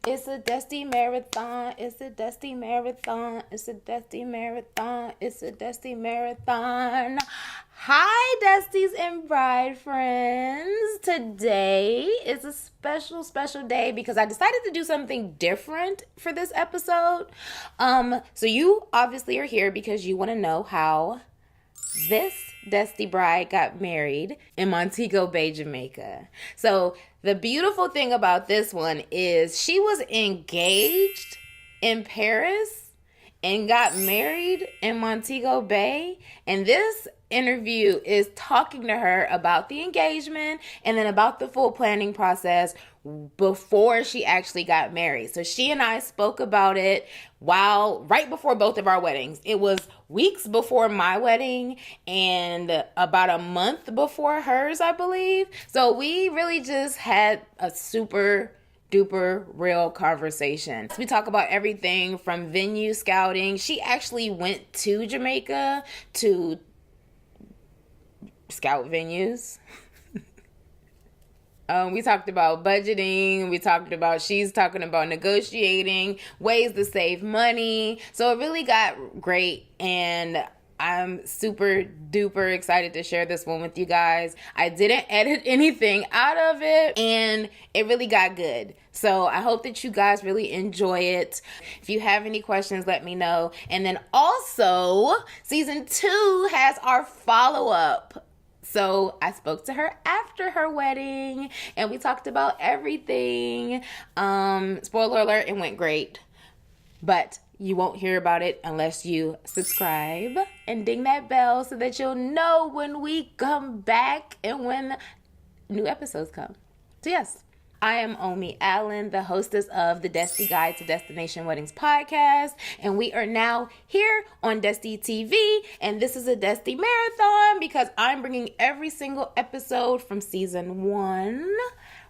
It's a Desti marathon. It's a Desti marathon. It's a Desti marathon. It's a Desti marathon. Hi, Desties and bride friends. Today is a special day because I decided to do something different for this episode. So you obviously are here because you want to know how this Desti bride got married in Montego Bay, Jamaica. So the beautiful thing about this one is she was engaged in Paris and got married in Montego Bay. And this interview is talking to her about the engagement and then about the full planning process before she actually got married. So she and I spoke about it right before both of our weddings. It was weeks before my wedding and about a month before hers, I believe. So we really just had a super duper real conversation. We talk about everything from venue scouting. She actually went to Jamaica to scout venues. We talked about budgeting. She's talking about negotiating, ways to save money. So it really got great. And I'm super duper excited to share this one with you guys. I didn't edit anything out of it and it really got good. So I hope that you guys really enjoy it. If you have any questions, let me know. And then also, season 2 has our follow-up. So I spoke to her after her wedding and we talked about everything. Spoiler alert, it went great. But you won't hear about it unless you subscribe and ding that bell so that you'll know when we come back and when new episodes come. So yes, I am Omi Allen, the hostess of the Desti Guide to Destination Weddings podcast, and we are now here on Desti TV, and this is a Desti marathon because I'm bringing every single episode from season 1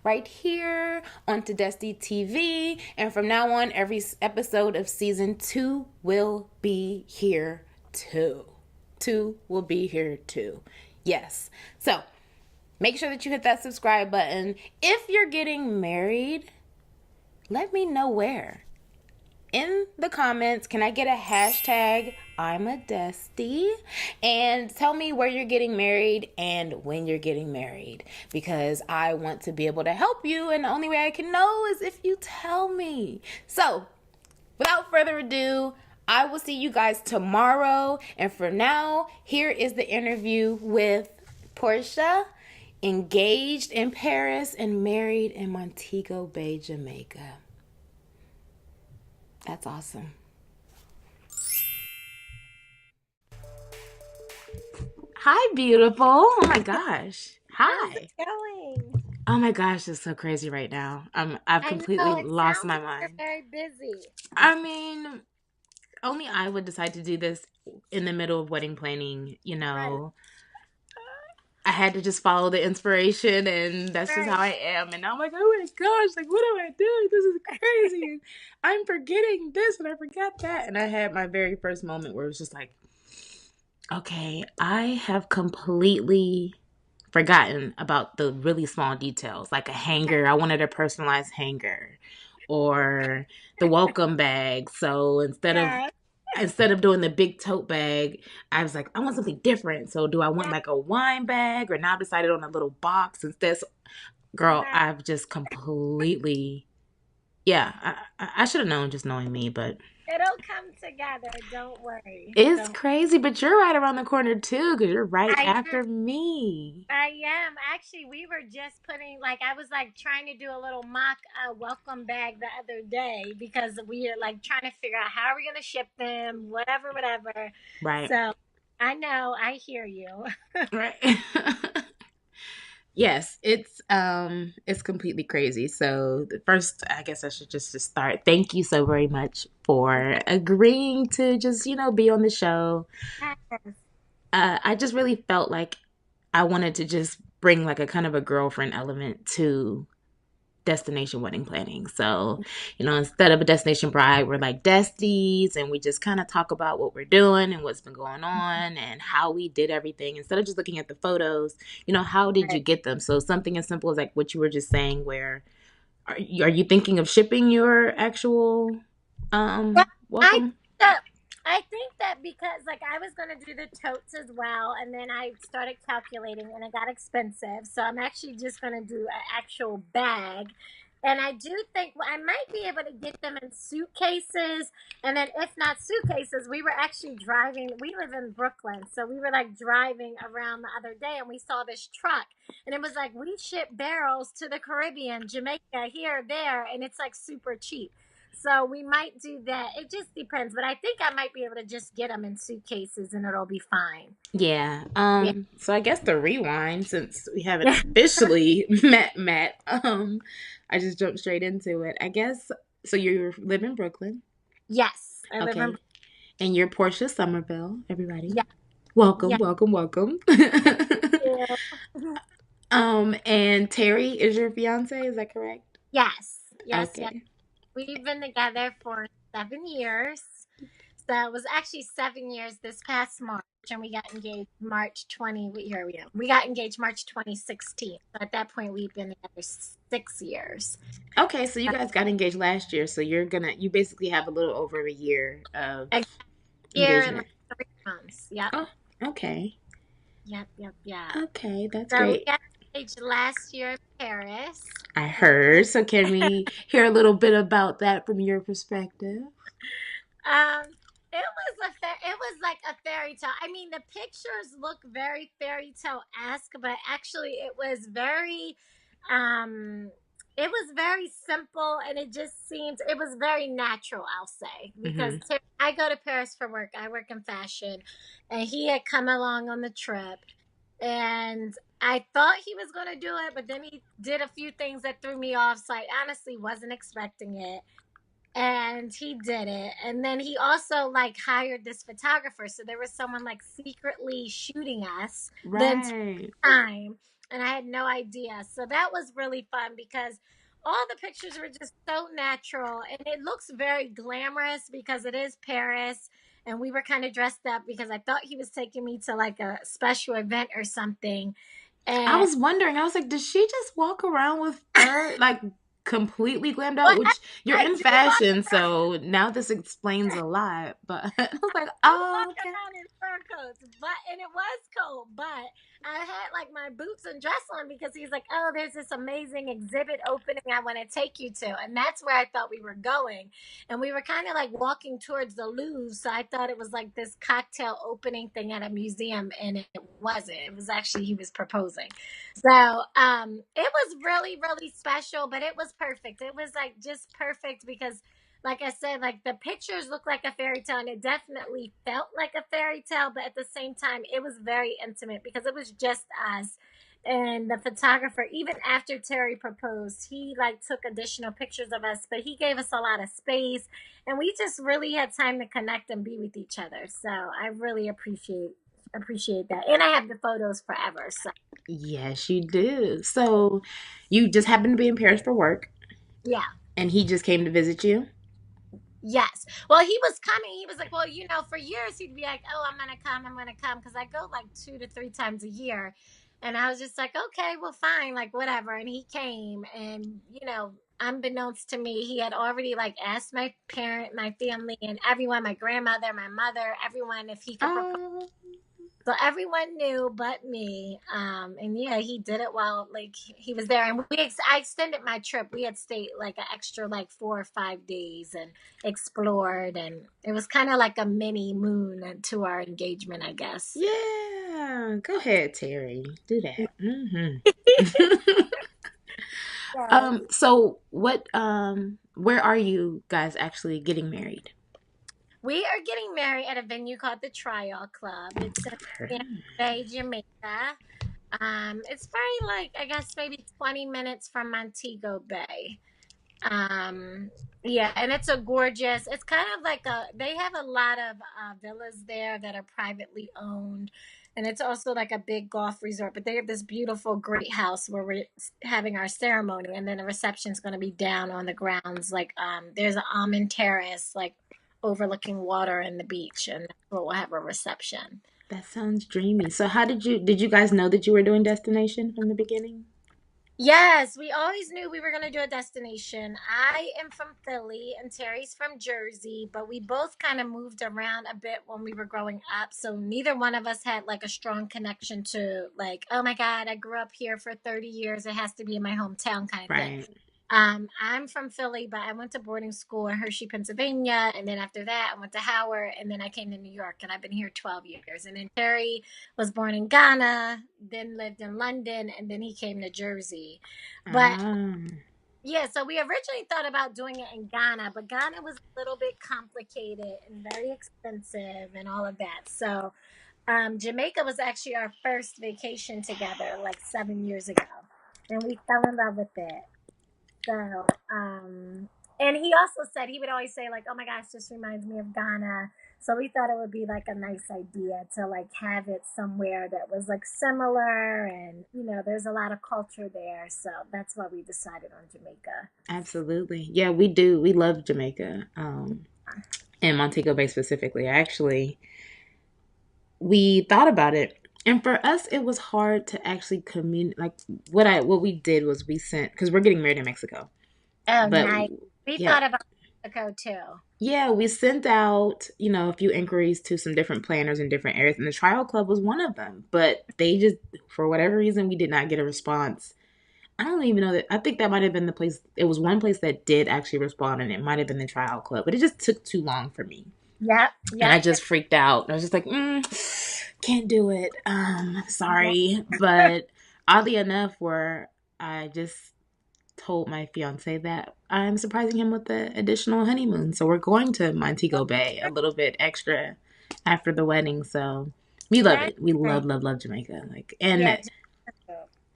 right here onto Desti TV, and from now on, every episode of season 2 will be here too. 2 will be here too. Yes. So make sure that you hit that subscribe button. If you're getting married, let me know where. In the comments, can I get a hashtag I'm a Desti? And tell me where you're getting married and when you're getting married. Because I want to be able to help you. And the only way I can know is if you tell me. So, without further ado, I will see you guys tomorrow. And for now, here is the interview with Porsha, engaged in Paris and married in Montego Bay, Jamaica. That's awesome. Hi, beautiful. Oh my gosh. How's Hi. it going? Oh my gosh, it's so crazy right now. I've I completely know it lost sounds my like you're mind. very busy. I mean, only I would decide to do this in the middle of wedding planning, you Right, know. I had to just follow the inspiration, and that's just how right. I am. And now I'm like, oh my gosh, like, what am I doing? This is crazy. I'm forgetting this, and I forgot that. And I had my very first moment where it was just like, okay, I have completely forgotten about the really small details, like a hanger. I wanted a personalized hanger, or the welcome bag. So Yeah, instead of doing the big tote bag, I was like, I want something different. So do I want yeah, like a wine bag, or now I've decided on a little box instead? So, girl, right. I've just completely, yeah, I should have known just knowing me, but It'll come together. Don't worry. it's Don't. crazy. But you're right around the corner too, because you're right I am. after me. I am. Actually, we were just putting I was trying to do a little mock welcome bag the other day because we are trying to figure out how are we gonna ship them, whatever, whatever. Right. So I know. I hear you. Right. Yes, it's completely crazy. So the first, I guess I should just start. Thank you so very much for agreeing to just, be on the show. Yes. I just really felt like I wanted to just bring like a kind of a girlfriend element to destination wedding planning. So, instead of a destination bride, we're like Desties, and we just kind of talk about what we're doing and what's been going on and how we did everything instead of just looking at the photos. How did you Right. get them? So something as simple as like what you were just saying, where are you thinking of shipping your actual Yeah, I welcome? that I think that because like I was gonna do the totes as well, and then I started calculating, and it got expensive. So I'm actually just gonna do an actual bag, and I do think I might be able to get them in suitcases, and then if not suitcases, we were actually driving. We live in Brooklyn, so we were like driving around the other day, and we saw this truck, and it was like we ship barrels to the Caribbean, Jamaica, here, there, and it's like super cheap. So we might do that. It just depends, but I think I might be able to just get them in suitcases and it'll be fine. Yeah. Yeah. So I guess the rewind, since we haven't officially met Matt, I just jumped straight into it. I guess so you live in Brooklyn. Yes, I live in. Okay. And you're Portia Somerville, everybody. Yeah, Welcome, yeah, welcome, welcome. yeah. And Terry is your fiance, is that correct? Yes, yes, yes. Okay. We've been together for 7 years. So it was actually 7 years this past March, and we got engaged March 20. Here we are. We got engaged March 2016. So at that point, we've been together 6 years. Okay, so you guys got engaged last year, so you basically have a little over a year of A year and engagement. like 3 months. Yep, Oh, okay. yep, yep, yep. Okay, that's So we great. got engaged last year in Paris. I heard. So can we hear a little bit about that from your perspective? Um, it was like a fairy tale. I mean, the pictures look very fairy tale esque, but actually, um, it was very simple, and it just seemed it was very natural. I'll say because Hmm. I go to Paris for work. I work in fashion, and he had come along on the trip, and I thought he was going to do it, but then he did a few things that threw me off. So I honestly wasn't expecting it, and he did it. And then he also like hired this photographer, so there was someone like secretly shooting us the entire Right. time, and I had no idea. So that was really fun because all the pictures were just so natural, and it looks very glamorous because it is Paris, and we were kind of dressed up because I thought he was taking me to like a special event or something. I And was wondering, I was like, does she just walk around with fur like completely glammed well, out? Which you're I in do walk fashion, around. so now this explains a lot. But I was like, I oh, walk okay. around in fur coats, but and it was cold, but I had like my boots and dress on because he's like, "Oh, there's this amazing exhibit opening I want to take you to," and that's where I thought we were going, and we were kind of like walking towards the Louvre, so I thought it was like this cocktail opening thing at a museum, and it wasn't. It was actually he was proposing, so it was really really special, but it was perfect. It was like just perfect because like I said, like the pictures look like a fairy tale, and it definitely felt like a fairy tale, but at the same time, it was very intimate because it was just us. And the photographer, even after Terry proposed, he like took additional pictures of us, but he gave us a lot of space, and we just really had time to connect and be with each other. So I really appreciate that, and I have the photos forever. So Yes, you do. So you just happened to be in Paris for work, yeah. and he just came to visit you. Yes. Well, he was coming. He was like, well, for years he'd be like, oh, I'm going to come. Because I go like 2 to 3 times a year. And I was just like, okay, well, fine, like whatever. And he came, and, unbeknownst to me, he had already like asked my family, and everyone, my grandmother, my mother, everyone, if he could propose. Oh, So everyone knew but me. And yeah, he did it while like he was there. And I extended my trip. We had stayed like an extra like 4 or 5 days and explored. And it was kind of like a mini moon to our engagement, I guess. yeah. Go ahead, Terry. Do that. Yes. So where are you guys actually getting married? We are getting married at a venue called the Trial Club. It's in Montego Bay, Jamaica. It's very like I guess maybe 20 minutes from Montego Bay. Um, yeah, and it's a gorgeous. It's kind of like they have a lot of villas there that are privately owned, and it's also like a big golf resort. But they have this beautiful, great house where we're having our ceremony, and then the reception's going to be down on the grounds. Like, there's an almond terrace, like overlooking water and the beach, and that's where we'll have a reception. That sounds dreamy. So how did you guys know that you were doing destination from the beginning? Yes, we always knew we were going to do a destination. I am from Philly and Terry's from Jersey, but we both kind of moved around a bit when we were growing up. So neither one of us had like a strong connection to, like, oh my God, I grew up here for 30 years. It has to be in my hometown kind of thing. Right. I'm from Philly, but I went to boarding school in Hershey, Pennsylvania, and then after that, I went to Howard, and then I came to New York, and I've been here 12 years. And then Terry was born in Ghana, then lived in London, and then he came to Jersey. But Um, yeah, so we originally thought about doing it in Ghana, but Ghana was a little bit complicated and very expensive and all of that. So Jamaica was actually our first vacation together, like 7 years ago, and we fell in love with it. So, and he also said he would always say like, "Oh my gosh, this reminds me of Ghana." So we thought it would be like a nice idea to like have it somewhere that was like similar, and there's a lot of culture there. So that's why we decided on Jamaica. absolutely. Yeah, we do. We love Jamaica. And Montego Bay specifically. Actually, we thought about it. And for us, it was hard to actually communicate. Like what we did was we sent because we're getting married in Mexico. Oh, But nice. We yeah, thought about Mexico too. yeah, we sent out, a few inquiries to some different planners in different areas, and the trial club was one of them. But they just, for whatever reason, we did not get a response. I don't even know that. I think that might have been the place. It was one place that did actually respond, and it might have been the trial club, but it just took too long for me, Yep, and I yep, just freaked out. I was just like, can't do it. yep. Sorry, but oddly enough, where I just told my fiance that I'm surprising him with the additional honeymoon. So we're going to Montego Bay a little bit extra after the wedding. So we love That's it. We nice. love, love, love Jamaica. Yeah, And Jamaica. I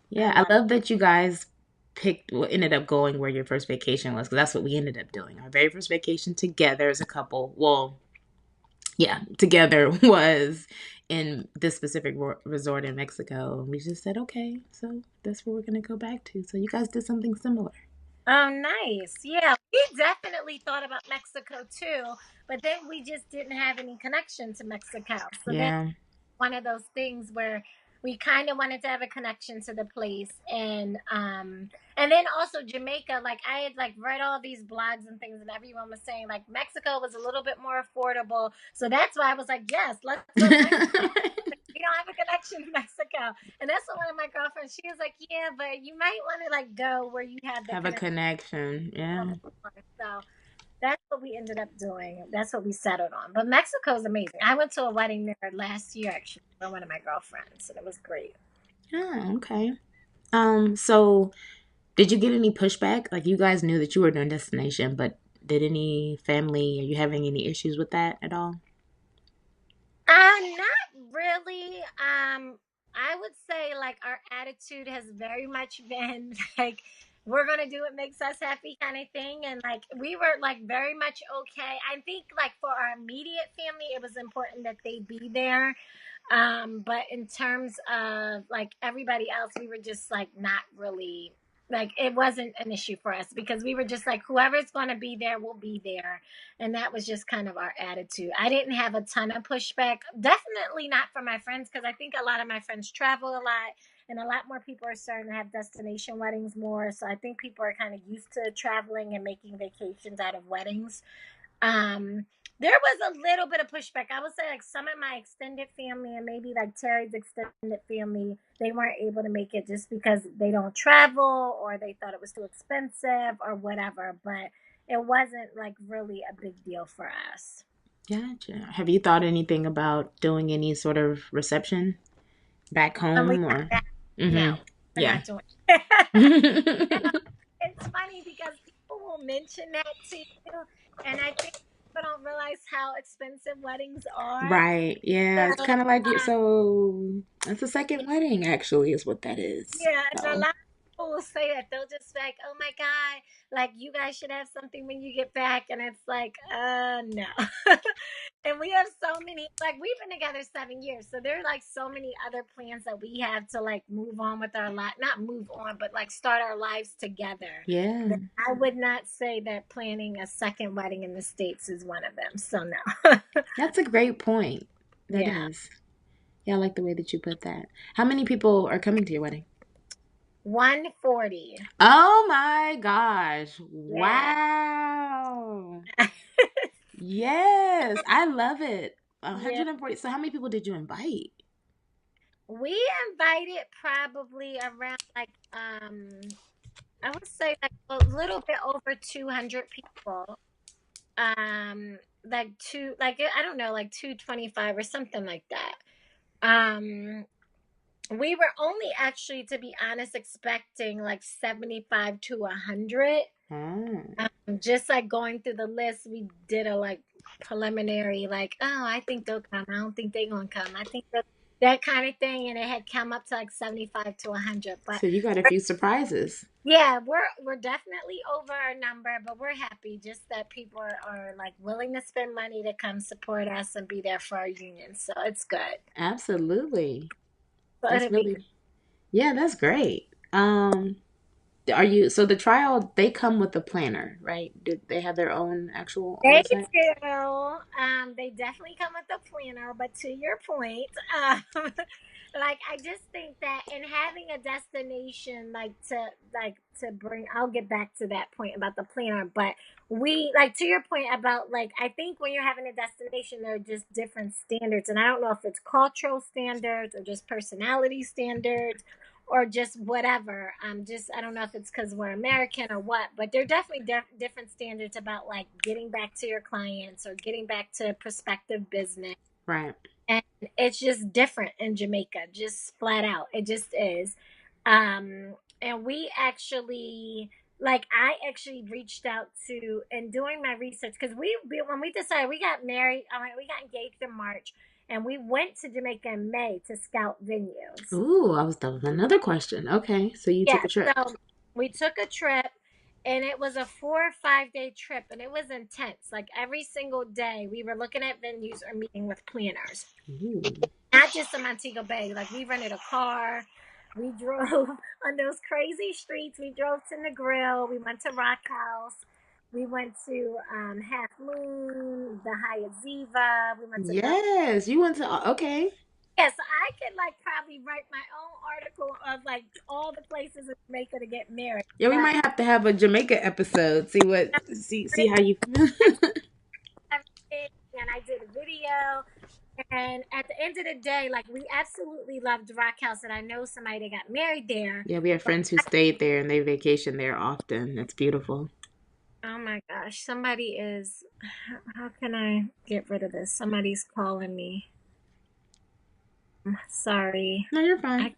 yeah, love I love that you guys picked what ended up going where your first vacation was because that's what we ended up doing. Our very first vacation together as a couple. Well, yeah, together was in this specific resort in Mexico. And we just said, okay, so that's where we're going to go back to. So you guys did something similar. Oh, nice. Yeah, we definitely thought about Mexico too, but then we just didn't have any connection to Mexico. So then Yeah. one of those things where we kind of wanted to have a connection to the place, and then also Jamaica, like I had like read all these blogs and things, and everyone was saying like Mexico was a little bit more affordable. So that's why I was like, yes, let's go to Mexico. We don't have a connection to Mexico. And that's what one of my girlfriends, she was like, yeah, but you might want to like go where you have the Have a connection. connection. Yeah. So that's what we ended up doing. That's what we settled on. But Mexico is amazing. I went to a wedding there last year actually for one of my girlfriends, and it was great. Oh, okay. So did you get any pushback? Like you guys knew that you were doing destination, but did any family, are you having any issues with that at all? Not really. I would say like our attitude has very much been like we're gonna do what makes us happy kind of thing, and like we were like very much okay. I think like for our immediate family, it was important that they be there. But in terms of like everybody else, we were just like not really like it wasn't an issue for us because we were just like whoever's going to be there will be there, and that was just kind of our attitude. I didn't have a ton of pushback, definitely not from my friends because I think a lot of my friends travel a lot, and a lot more people are starting to have destination weddings more, so I think people are kind of used to traveling and making vacations out of weddings. um, there was a little bit of pushback. I would say like some of my extended family and maybe like Terry's extended family, they weren't able to make it just because they don't travel or they thought it was too expensive or whatever. But it wasn't like really a big deal for us. Gotcha. Have you thought anything about doing any sort of reception back And we home or? no, Mm-hmm. we're Yeah. not doing it. It's funny because people will mention that to you, and I think people don't realize how expensive weddings are. Right. Yeah. It's So, kind of like so. That's a second wedding, actually, is what that is. yeah, and a So. lot of people will say that they'll just be like, "Oh my God, like you guys should have something when you get back," and it's like, no. And we have so many, like we've been together 7 years, so there are like so many other plans that we have to like move on with our life, not move on, but like start our lives together. Yeah. That I would not say that planning a second wedding in the States is one of them. So no. That's a great point. That Yeah. is. Yeah, I like the way that you put that. How many people are coming to your wedding? 140. Oh my gosh. Yeah. Wow. Yes, I love it. Yeah. 140. So how many people did you invite? We invited probably around like I would say like a little bit over 200 people. Like two like I don't know, like 225 or something like that. Um we were only actually, to be honest, expecting like 75 to 100. Oh. Just like going through the list, we did a like preliminary, like, oh, I think they'll come. I don't think they're gonna come. I think that kind of thing, and it had come up to like 75 to 100. But So you got a few surprises. yeah, we're definitely over our number, but we're happy just that people are like willing to spend money to come support us and be there for our union. So it's good. Absolutely. So That's it'll be good. really, yeah, that's great. Are you, so the trial, they come with a planner, right? Did they have their own actual They on site? do. They definitely come with a planner, but to your point, um, like I just think that in having a destination, like to bring, I'll get back to that point about the planner, but we like to your point about like I think when you're having a destination, there are just different standards, and I don't know if it's cultural standards or just personality standards or just whatever. Just I don't know if it's because we're American or what, but there are definitely different standards about like getting back to your clients or getting back to prospective business, Right. and it's just different in Jamaica, just flat out. It just is. And we actually like I actually reached out to and doing my research because when we decided we got married, I mean we got engaged in March. And we went to Jamaica in May to scout venues. Ooh, that was another question. Okay, so you took Yeah, a trip. so we took a trip and it was a 4 or 5 day trip and it was intense. Like every single day we were looking at venues or meeting with planners. Ooh. Not just in Montego Bay. Like we rented a car. We drove on those crazy streets. We drove to Negril. We went to Rock House. We went to Half Moon, the Hyatt Ziva. We went to Yes, you went to, okay. Yes, I could like probably write my own article of like all the places in Jamaica to get married. Yeah, we But might have to have a Jamaica episode. See how you. everything, and I did a video. And at the end of the day, like we absolutely loved Rock House, and I know somebody that got married there. Yeah, we have friends who stayed there and they vacation there often. It's beautiful. Oh my gosh, somebody is. How can I get rid of this? Somebody's calling me. Sorry. No, you're fine. I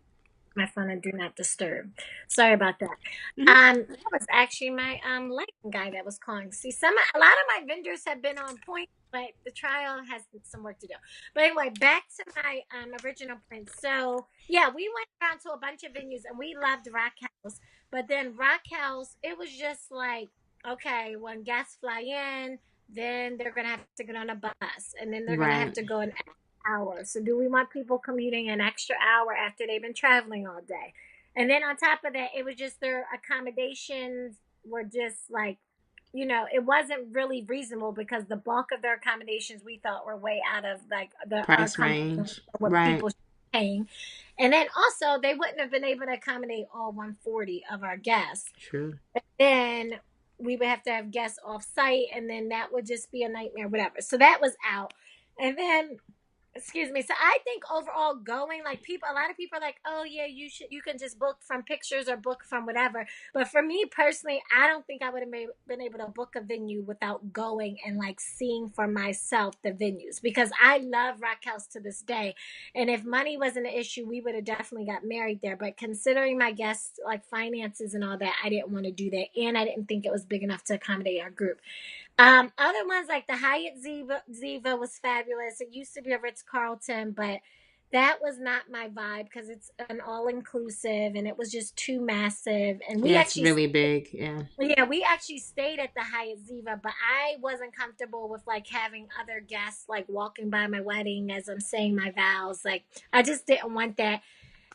my phone and do not disturb. Sorry about that. Hmm. That was actually my lighting guy that was calling. See, a lot of my vendors have been on point, but the trial has some work to do. But anyway, back to my original point. So yeah, we went around to a bunch of venues and we loved Rock House. But then Rock House, it was just like, okay, when guests fly in, then they're gonna have to get on a bus, and then they're gonna have Right. to go an hour. So do we want people commuting an extra hour after they've been traveling all day? And then on top of that, it was just their accommodations were just like, it wasn't really reasonable because the bulk of their accommodations we thought were way out of like our Price comfort zone range. for what Right. people should be paying. And then also they wouldn't have been able to accommodate all 140 of our guests. True. Then we would have to have guests off site, and then that would just be a nightmare, whatever. So that was out. And then excuse me. So I think overall going like people, a lot of people are like, oh yeah, you can just book from pictures or book from whatever. But for me personally, I don't think I would have been able to book a venue without going and like seeing for myself the venues because I love Rock House to this day. And if money wasn't an issue, we would have definitely got married there. But considering my guests like finances and all that, I didn't want to do that, and I didn't think it was big enough to accommodate our group. Other ones like the Hyatt Ziva was fabulous. It used to be a Ritz Carlton, but that was not my vibe because it's an all inclusive and it was just too massive. And Yeah, it's really big. Yeah. we actually stayed at the Hyatt Ziva, but I wasn't comfortable with like having other guests like walking by my wedding as I'm saying my vows. Like I just didn't want that,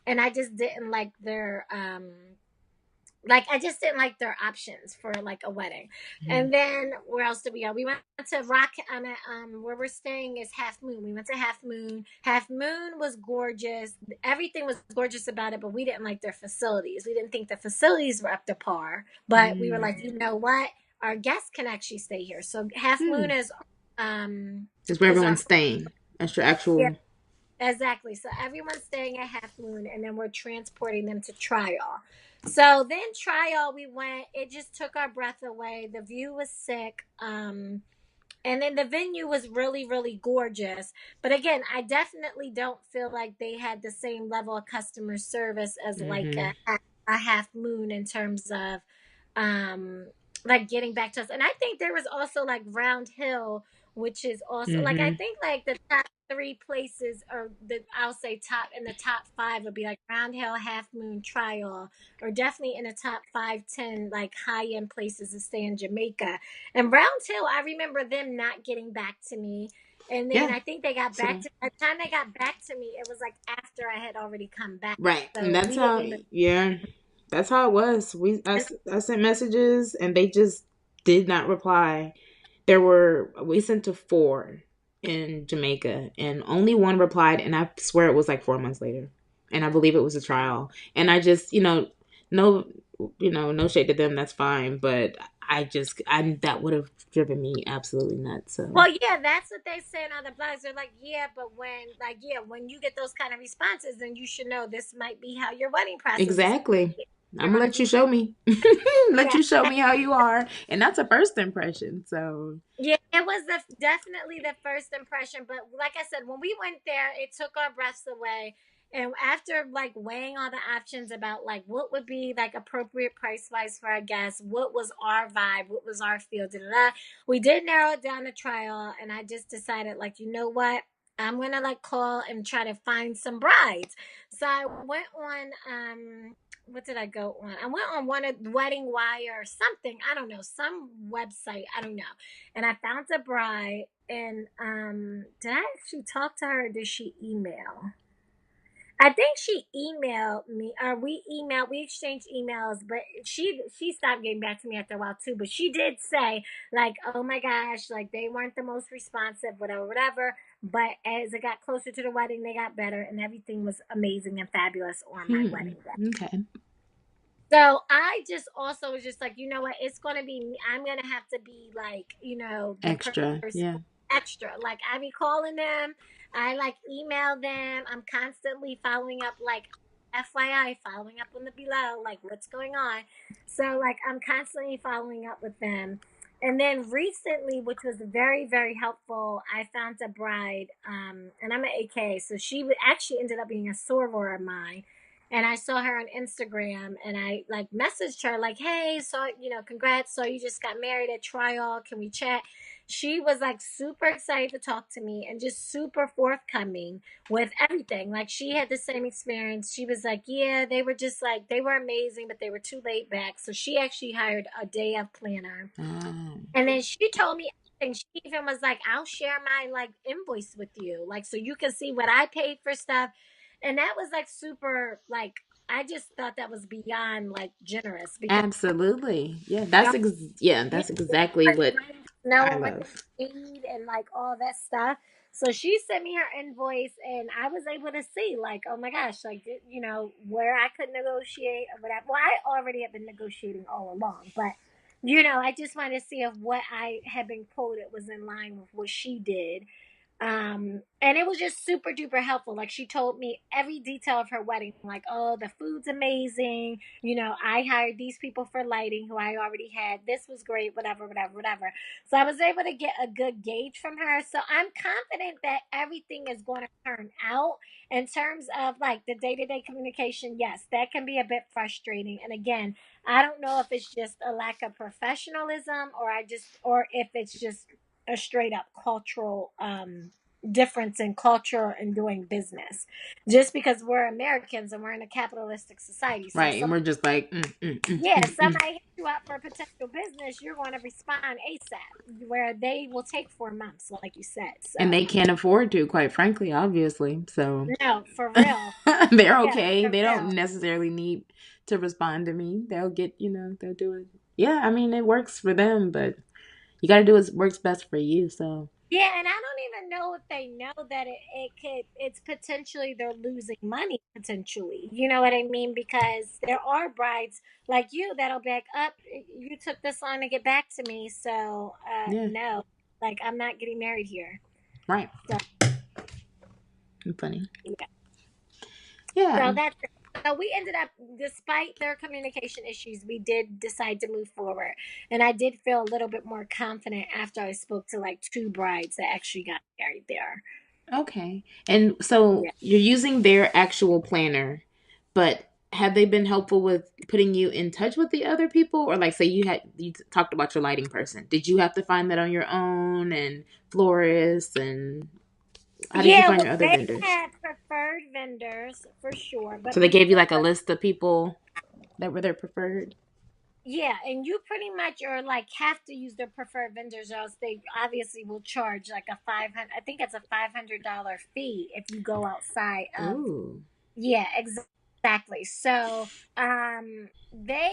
and I just didn't like their like I just didn't like their options for like a wedding. Mhm. And then where else did we go? We went to Rock. Where we're staying is Half Moon. We went to Half Moon. Half Moon was gorgeous. Everything was gorgeous about it, but we didn't like their facilities. We didn't think the facilities were up to par. But we were Mm. like, you know what? Our guests can actually stay here. So Half Moon Hmm. um It's where is our everyone's staying. That's your yeah. actual. Exactly. So everyone's staying at Half Moon, and then we're transporting them to Trial. So then Trial, we went. It just took our breath away. The view was sick. And then the venue was really, really gorgeous. But again, I definitely don't feel like they had the same level of customer service as like Hmm. a Half Moon in terms of um like getting back to us. And I think there was also like Round Hill, which is also like I Hmm. think like the top three places, or the I'll say top in the top five would be like Round Hill, Half Moon, Trial, or definitely in the top 5, 10 like high end places to stay in Jamaica. And Round Hill, I remember them not getting back to me. And then Yeah. I think they got back So to by the time they got back to me, it was like after I had already come back. right, and So that's we didn't how. even. Yeah, that's how it was. I sent messages and they just did not reply. We sent to four in Jamaica and only one replied, and I swear it was like 4 months later, and I believe it was a trial. And I just no no shade to them, that's fine, but I that would have driven me absolutely nuts. So Well, yeah, that's what they say on the blogs. They're like, yeah, but when you get those kind of responses, then you should know this might be how your wedding process is. exactly, I'm You're gonna going to let you be, show me. Let yeah, you show me how you are, and that's a first impression. So yeah. It was definitely the first impression. But like I said, when we went there, it took our breaths away. And after like weighing all the options about like what would be like appropriate price wise for our guests, what was our vibe, what was our feel, da, da, da, we did narrow it down to Trial. And I just decided, like, you know what? I'm gonna like call and try to find some brides. So I went on what did I go on? I went on one of Wedding Wire or something. I don't know, some website. I don't know. And I found a bride. And did I actually talk to her, or did she email? I think she emailed me, or we exchanged emails, but she stopped getting back to me after a while too. But she did say, like, oh my gosh, like they weren't the most responsive, whatever, whatever. But as it got closer to the wedding, they got better, and everything was amazing and fabulous on my hmm. wedding day. Okay. So I just also was just like, you know what, it's gonna be me. I'm gonna have to be like, the Extra. person Yeah. extra. Like I be calling them, I like email them. I'm constantly following up, like FYI, following up on the below, like what's going on. So like I'm constantly following up with them. And then recently, which was very, very helpful, I found a bride, and I'm an AK, so actually ended up being a soror of mine. And I saw her on Instagram, and I like messaged her like, "Hey, so congrats! So you just got married at Trial. Can we chat?" She was like super excited to talk to me and just super forthcoming with everything. Like she had the same experience. She was like, "Yeah, they were just like they were amazing, but they were too laid back." So she actually hired a day of planner, Um, and then she told me everything. She even was like, "I'll share my like invoice with you, like so you can see what I paid for stuff." And that was like super like I just thought that was beyond like generous because absolutely. Yeah. y'all Yeah. yeah, That's exactly what I knowing what love. they need and like all that stuff. So she sent me her invoice, and I was able to see like, oh my gosh, like where I could negotiate or whatever. Well, I already have been negotiating all along, but I just wanted to see if what I had been quoted was in line with what she did. And it was just super duper helpful. Like she told me every detail of her wedding, like, oh, the food's amazing. I hired these people for lighting who I already had. This was great, whatever, whatever, whatever. So I was able to get a good gauge from her. So I'm confident that everything is going to turn out. In terms of like the day-to-day communication, yes, that can be a bit frustrating. And again, I don't know if it's just a lack of professionalism, or if it's just a straight up cultural difference in culture and doing business. Just because we're Americans and we're in a capitalistic society. So Right. And some we're just like, yeah, somebody hits you up for a potential business, you're going to respond ASAP, where they will take 4 months, like you said. and So they can't afford to, quite frankly, obviously. So no, for real. they're Yeah, okay. for They don't real. necessarily need to respond to me. They'll get, they'll do it. Yeah, I mean, it works for them, but you got to do what works best for you. So, Yeah, and I don't even know if they know that it's potentially they're losing money potentially. You know what I mean? Because there are brides like you that'll be like, up, you took this long to get back to me, so yeah, no, like I'm not getting married here. right. So Funny. yeah. So Yeah. that's it. So we ended up, despite their communication issues, we did decide to move forward. And I did feel a little bit more confident after I spoke to like two brides that actually got married there. Okay. And so Yeah. you're using their actual planner, but have they been helpful with putting you in touch with the other people? Or like say you talked about your lighting person. Did you have to find that on your own and florists and how did you Yeah, find well, your other they vendors? had preferred vendors for sure. So But they gave you before, like a list of people that were their preferred? yeah, and you pretty much are like have to use their preferred vendors, or else they obviously will charge like a 500. I think it's a $500 fee if you go outside of. Ooh. Yeah, exactly. So, they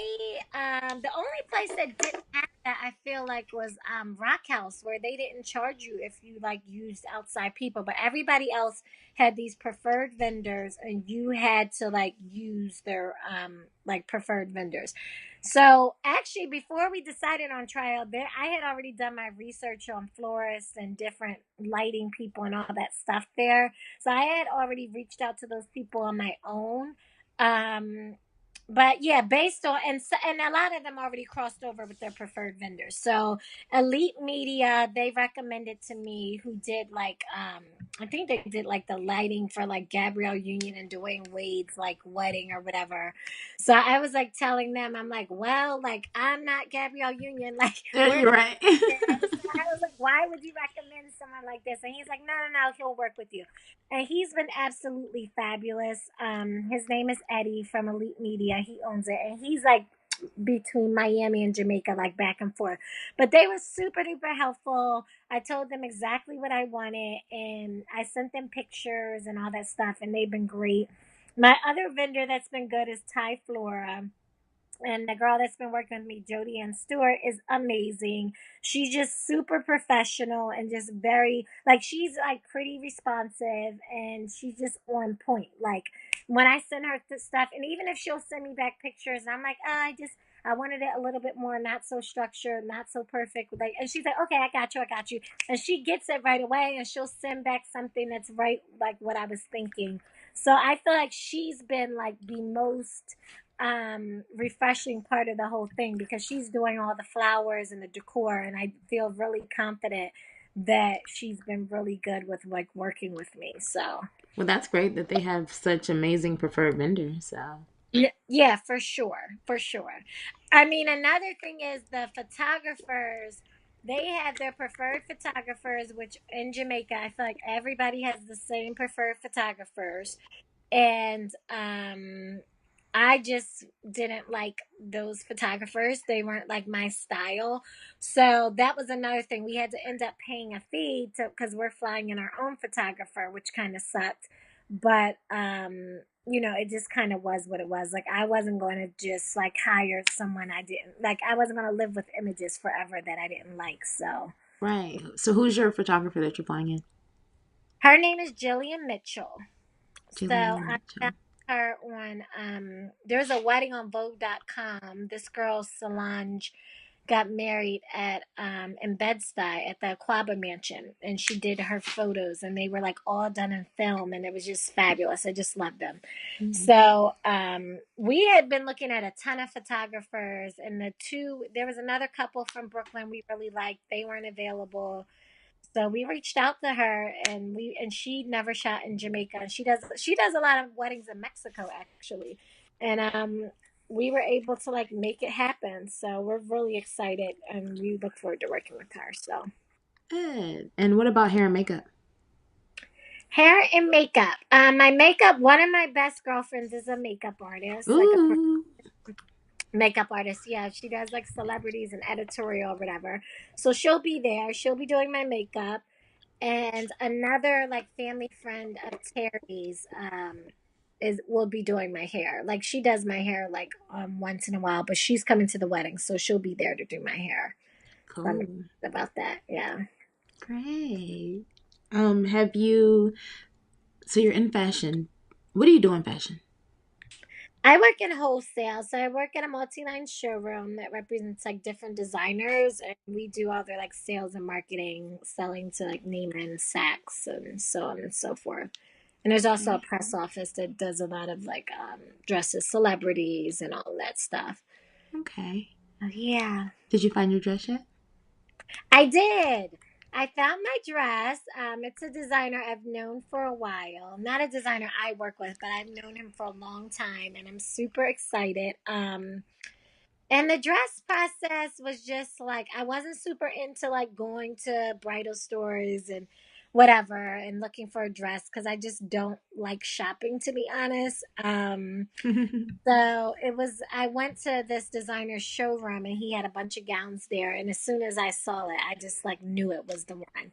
the only place that didn't have that I feel like was Rock House, where they didn't charge you if you like used outside people, but everybody else had these preferred vendors, and you had to like use their like preferred vendors. So actually, before we decided on trial, there I had already done my research on florists and different lighting people and all that stuff there. So I had already reached out to those people on my own. Um, but yeah, based on and a lot of them already crossed over with their preferred vendors. So Elite Media, they recommended to me who did like I think they did like the lighting for like Gabrielle Union and Dwayne Wade's like wedding or whatever. So I was like telling them, I'm like, well, like I'm not Gabrielle Union, like Yeah, we're you're not right. there. So I was like, why would you recommend someone like this? And he's like, no, no, no, he'll work with you. And he's been absolutely fabulous. His name is Eddie from Elite Media. He owns it, and he's like between Miami and Jamaica, like back and forth. But they were super duper helpful. I told them exactly what I wanted, and I sent them pictures and all that stuff, and they've been great. My other vendor that's been good is Thai Flora, and the girl that's been working with me, Jody Ann Stewart, is amazing. She's just super professional and just very like she's like pretty responsive, and she's just on point. Like when I send her stuff, and even if she'll send me back pictures, and I'm like, oh, I wanted it a little bit more, not so structured, not so perfect. Like, and she's like, okay, I got you, and she gets it right away, and she'll send back something that's right, like what I was thinking. So I feel like she's been like the most refreshing part of the whole thing, because she's doing all the flowers and the decor, and I feel really confident that she's been really good with like working with me. So Well, that's great that they have such amazing preferred vendors. So, yeah, yeah, for sure, for sure. I mean, another thing is the photographers. They have their preferred photographers, which in Jamaica, I feel like everybody has the same preferred photographers. And I just didn't like those photographers. They weren't like my style. So that was another thing. We had to end up paying a fee to because we're flying in our own photographer, which kind of sucked. But it just kind of was what it was. Like I wasn't going to just like hire someone I didn't like. I wasn't going to live with images forever that I didn't like. So right. So, who's your photographer that you're flying in? her name is Jillian Mitchell. So Jillian I found Mitchell. her on there's a wedding on Vogue.com. This girl Solange got married at in Bed-Stuy at the Aquaba Mansion, and she did her photos, and they were like all done in film, and it was just fabulous. I just loved them. Mm. So we had been looking at a ton of photographers, and there was another couple from Brooklyn we really liked. They weren't available. So we reached out to her, and she never shot in Jamaica, and she does a lot of weddings in Mexico actually, and we were able to like make it happen. So we're really excited, and we look forward to working with her. So Good. And what about hair and makeup? Hair and makeup. My makeup. One of my best girlfriends is a makeup artist, like a Ooh, makeup artist. Yeah, she does like celebrities and editorial or whatever. So she'll be there. She'll be doing my makeup. And another like family friend of Terry's is will be doing my hair. Like she does my hair like once in a while, but she's coming to the wedding, so she'll be there to do my hair. So I'm cool. excited about that. Yeah. Great. Have you, so you're in fashion. What do you do in fashion? I work in wholesale, so I work at a multi-line showroom that represents like different designers, and we do all their like sales and marketing, selling to like Neiman Saks and so on and so forth. And there's also a Okay. press office that does a lot of like dresses celebrities and all that stuff. Okay. Yeah, Did you find your dress yet? I did. I found my dress. It's a designer I've known for a while. Not a designer I work with, but I've known him for a long time, and I'm super excited. And the dress process was just like I wasn't super into like going to bridal stores and whatever and looking for a dress because I just don't like shopping, to be honest. So it was I went to this designer's showroom and he had a bunch of gowns there, and as soon as I saw it, I just like knew it was the one.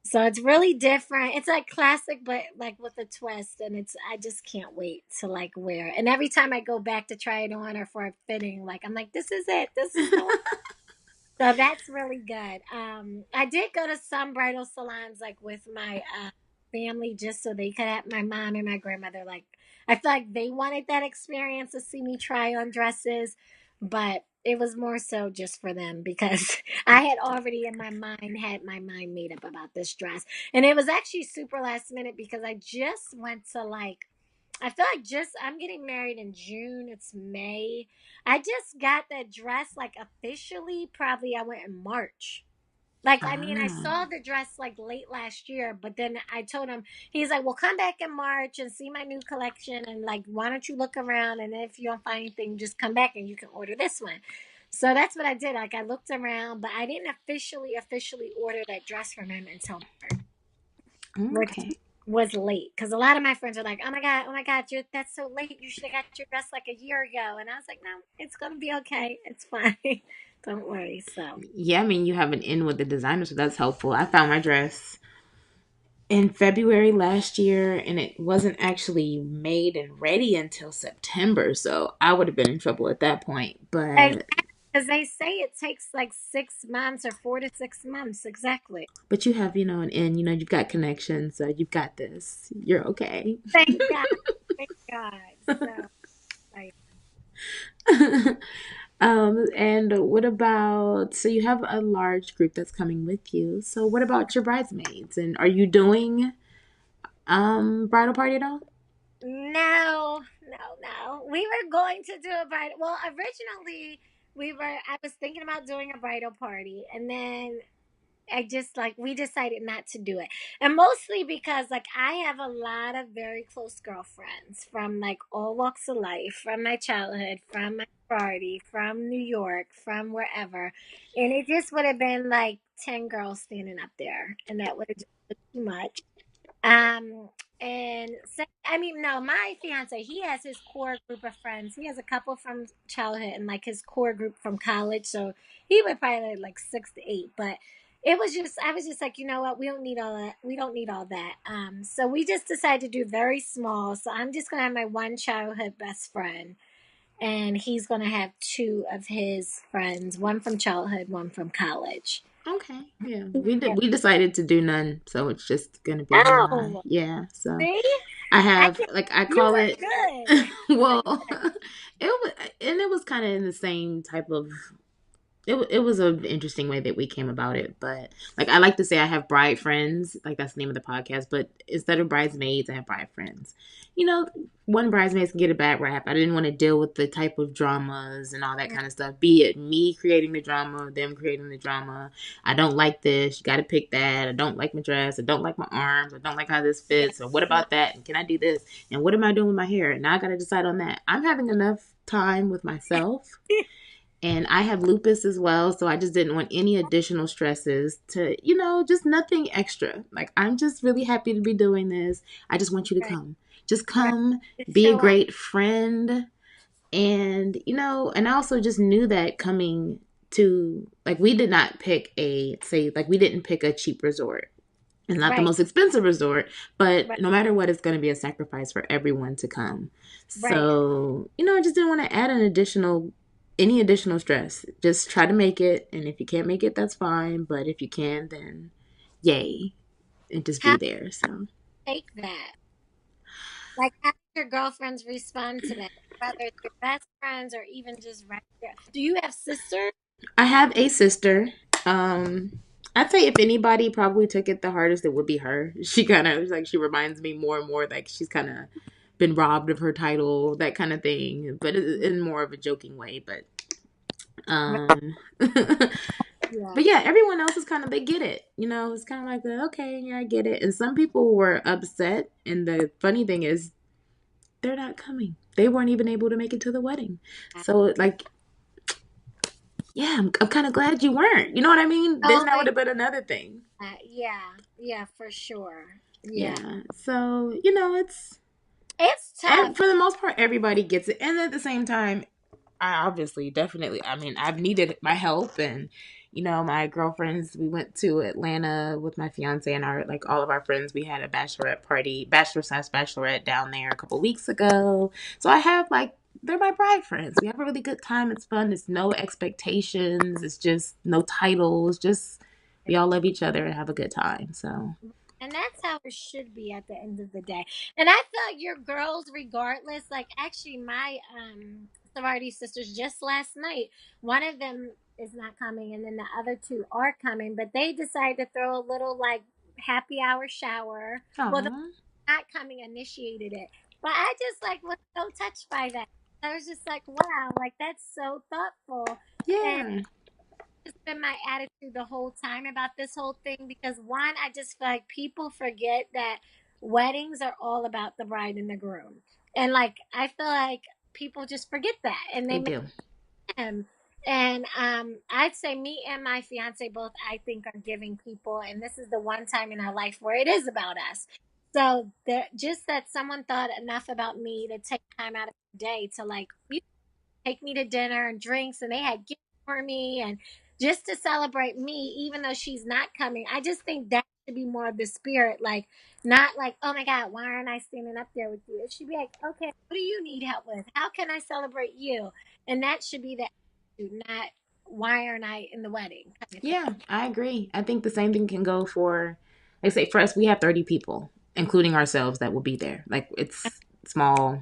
So it's really different. It's like classic, but like with a twist. And it's, I just can't wait to like wear it. And every time I go back to try it on or for a fitting, like I'm like, this is it. This is the one. So that's really good. I did go to some bridal salons like with my family just so they could have my mom and my grandmother. Like, I feel like they wanted that experience to see me try on dresses, but it was more so just for them because I had already in my mind had my mind made up about this dress, and it was actually super last minute because I just went to like I feel like just I'm getting married in June. It's May. I just got that dress like officially. Probably I went in March. Like I mean, I Ah. saw the dress like late last year, but then I told him he's like, "Well, come back in March and see my new collection, and like, why don't you look around? And if you don't find anything, just come back and you can order this one." So that's what I did. Like I looked around, but I didn't officially order that dress from him until which Okay. was late because a lot of my friends are like, oh my god, that's so late. You should have got your dress like a year ago." And I was like, no, it's gonna be okay. It's fine. Don't worry. So Yeah, I mean, you have an in with the designer, so that's helpful. I found my dress in February last year, and it wasn't actually made and ready until September, so I would have been in trouble at that point. But because they say it takes like 6 months or 4 to 6 months exactly. but you have, an in, you've got connections, so you've got this. You're okay. Thank God. Thank God. So like, And what about, so you have a large group that's coming with you. So what about your bridesmaids? And are you doing bridal party at all? no. We were going to do a bridal. Well, originally I was thinking about doing a bridal party, and then I just like we decided not to do it. And mostly because like I have a lot of very close girlfriends from like all walks of life, from my childhood, from my party, from New York, from wherever. And it just would have been like 10 girls standing up there, and that would have just been too much. Um, and so, I mean, no, my fiance, he has his core group of friends. He has a couple from childhood and like his core group from college. So he would probably like 6 to 8. But it was just, I was just like, you know what? We don't need all that. We don't need all that. So we just decided to do very small. So I'm just going to have my one childhood best friend. And he's going to have two of his friends, one from childhood, one from college. Okay. Yeah. Yeah. We decided to do none, so it's just gonna be him and I. Oh, Yeah. So see? I I have, can, like, I you call were it good. You were well, good. it was kind of in the same type of, it was an interesting way that we came about it, but like I like to say I have bride friends, like that's the name of the podcast, but instead of bridesmaids I have bride friends. you know One bridesmaid can get a bad rap. I didn't want to deal with the type of dramas and all that kind of stuff, be it me creating the drama, them creating the drama. I don't like this, you got to pick that. I don't like my dress, I don't like my arms, I don't like how this Yeah. fits, or what about that, and can I do this, and what am I doing with my hair, and now I got to decide on that. I'm having enough time with myself And I have lupus as well, so I just didn't want any additional stresses to, just nothing extra. Like, I'm just really happy to be doing this. I just want you to Right. come. Just Right. come, Just be a show up. great friend. And, and I also just knew that coming to, like, we did not pick we didn't pick a cheap resort. It's not the Right. most expensive resort, but Right. no matter what, it's going to be a sacrifice for everyone to come. Right. So, I just didn't want to add any additional stress. Just try to make it. And if you can't make it, that's fine. But if you can, then yay. And just be How there. So, take that? Like, how did your girlfriends respond to that? Whether it's your best friends or even just regular. Do you have sisters? I have a sister. Um, I'd say if anybody probably took it the hardest, it would be her. She kind of like she reminds me more and more like she's kind of been robbed of her title, that kind of thing, but in more of a joking way. But Yeah. but yeah, everyone else is kind of they get it. It's kind of like okay, yeah, I get it. And some people were upset, and the funny thing is, they're not coming. They weren't even able to make it to the wedding. So like yeah, I'm kind of glad you weren't. You know what I mean? Then Oh that would my have been another thing. God. Yeah. Yeah, for sure. Yeah. Yeah. So, it's, It's and tough. for the most part, everybody gets it. And at the same time, I obviously, definitely, I mean, I've needed my help. And, my girlfriends, we went to Atlanta with my fiance and all of our friends. We had a bachelorette down there a couple weeks ago. So I have, they're my bride friends. We have a really good time. It's fun. It's no expectations. It's just no titles. Just, we all love each other and have a good time. So, And that's how it should be at the end of the day. And I felt your girls, regardless, like actually my sorority sisters just last night, one of them is not coming and then the other two are coming, but they decided to throw a little like happy hour shower. Well, the aw. not coming initiated it. But I just like was so touched by that. I was just like, wow, like that's so thoughtful. And Yeah. it's been my attitude the whole time about this whole thing because one, I just feel like people forget that weddings are all about the bride and the groom. And like I feel like people just forget that and they They make do. them. And I'd say me and my fiance both I think are giving people and this is the one time in our life where it is about us. So just that someone thought enough about me to take time out of the day to like take me to dinner and drinks and they had gifts for me and just to celebrate me even though she's not coming. I just think that should be more of the spirit, like not like, oh my God, why aren't I standing up there with you? It should be like, okay, what do you need help with? How can I celebrate you? And that should be the attitude, not why aren't I in the wedding kind of thing. Yeah, I agree. I think the same thing can go for, like, say, for us, we have 30 people, including ourselves, that will be there. Like, it's small.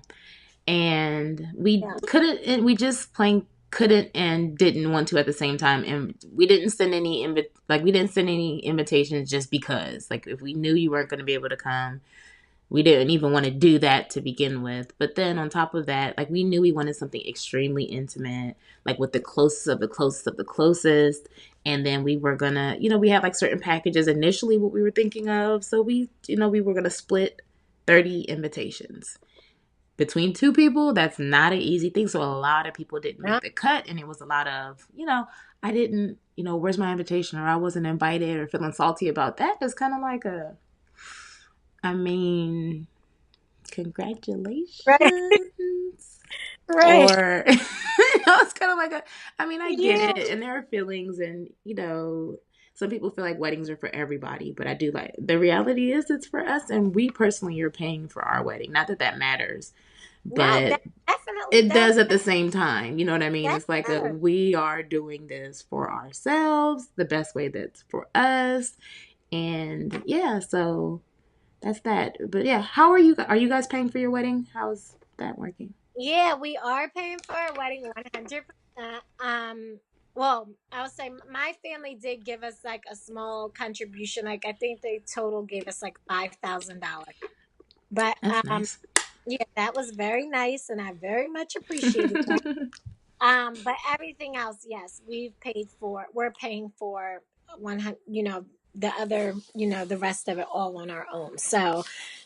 And we Yeah. couldn't, and we just plain couldn't and didn't want to at the same time. And we didn't send we didn't send any invitations just because. Like, if we knew you weren't going to be able to come, we didn't even want to do that to begin with. But then on top of that, like we knew we wanted something extremely intimate, like with the closest of the closest of the closest. And then we were gonna, we had like certain packages initially what we were thinking of. So we were gonna split 30 invitations. Between two people, that's not an easy thing. So a lot of people didn't No, make the cut and it was a lot of, I didn't, where's my invitation or I wasn't invited or feeling salty about that. It's kind of like I mean, congratulations. right, right. Or, it's kind of like I mean, I get Yeah. it. And there are feelings, and, some people feel like weddings are for everybody, but I do like the reality is it's for us. And we personally are paying for our wedding. Not that that matters, No, that but definitely it does. does at the same time. You know what I mean? That It's like does. we are doing this for ourselves, the best way that's for us. And yeah, so that's that. But yeah, how are you? Are you guys paying for your wedding? How's that working? Yeah, we are paying for our wedding 100%. Well, I would say my family did give us like a small contribution. Like I think they total gave us like $5,000. But That's nice. yeah, that was very nice, and I very much appreciated that. But everything else, yes, we've paid for. We're paying for 100. the other, the rest of it all on our own. So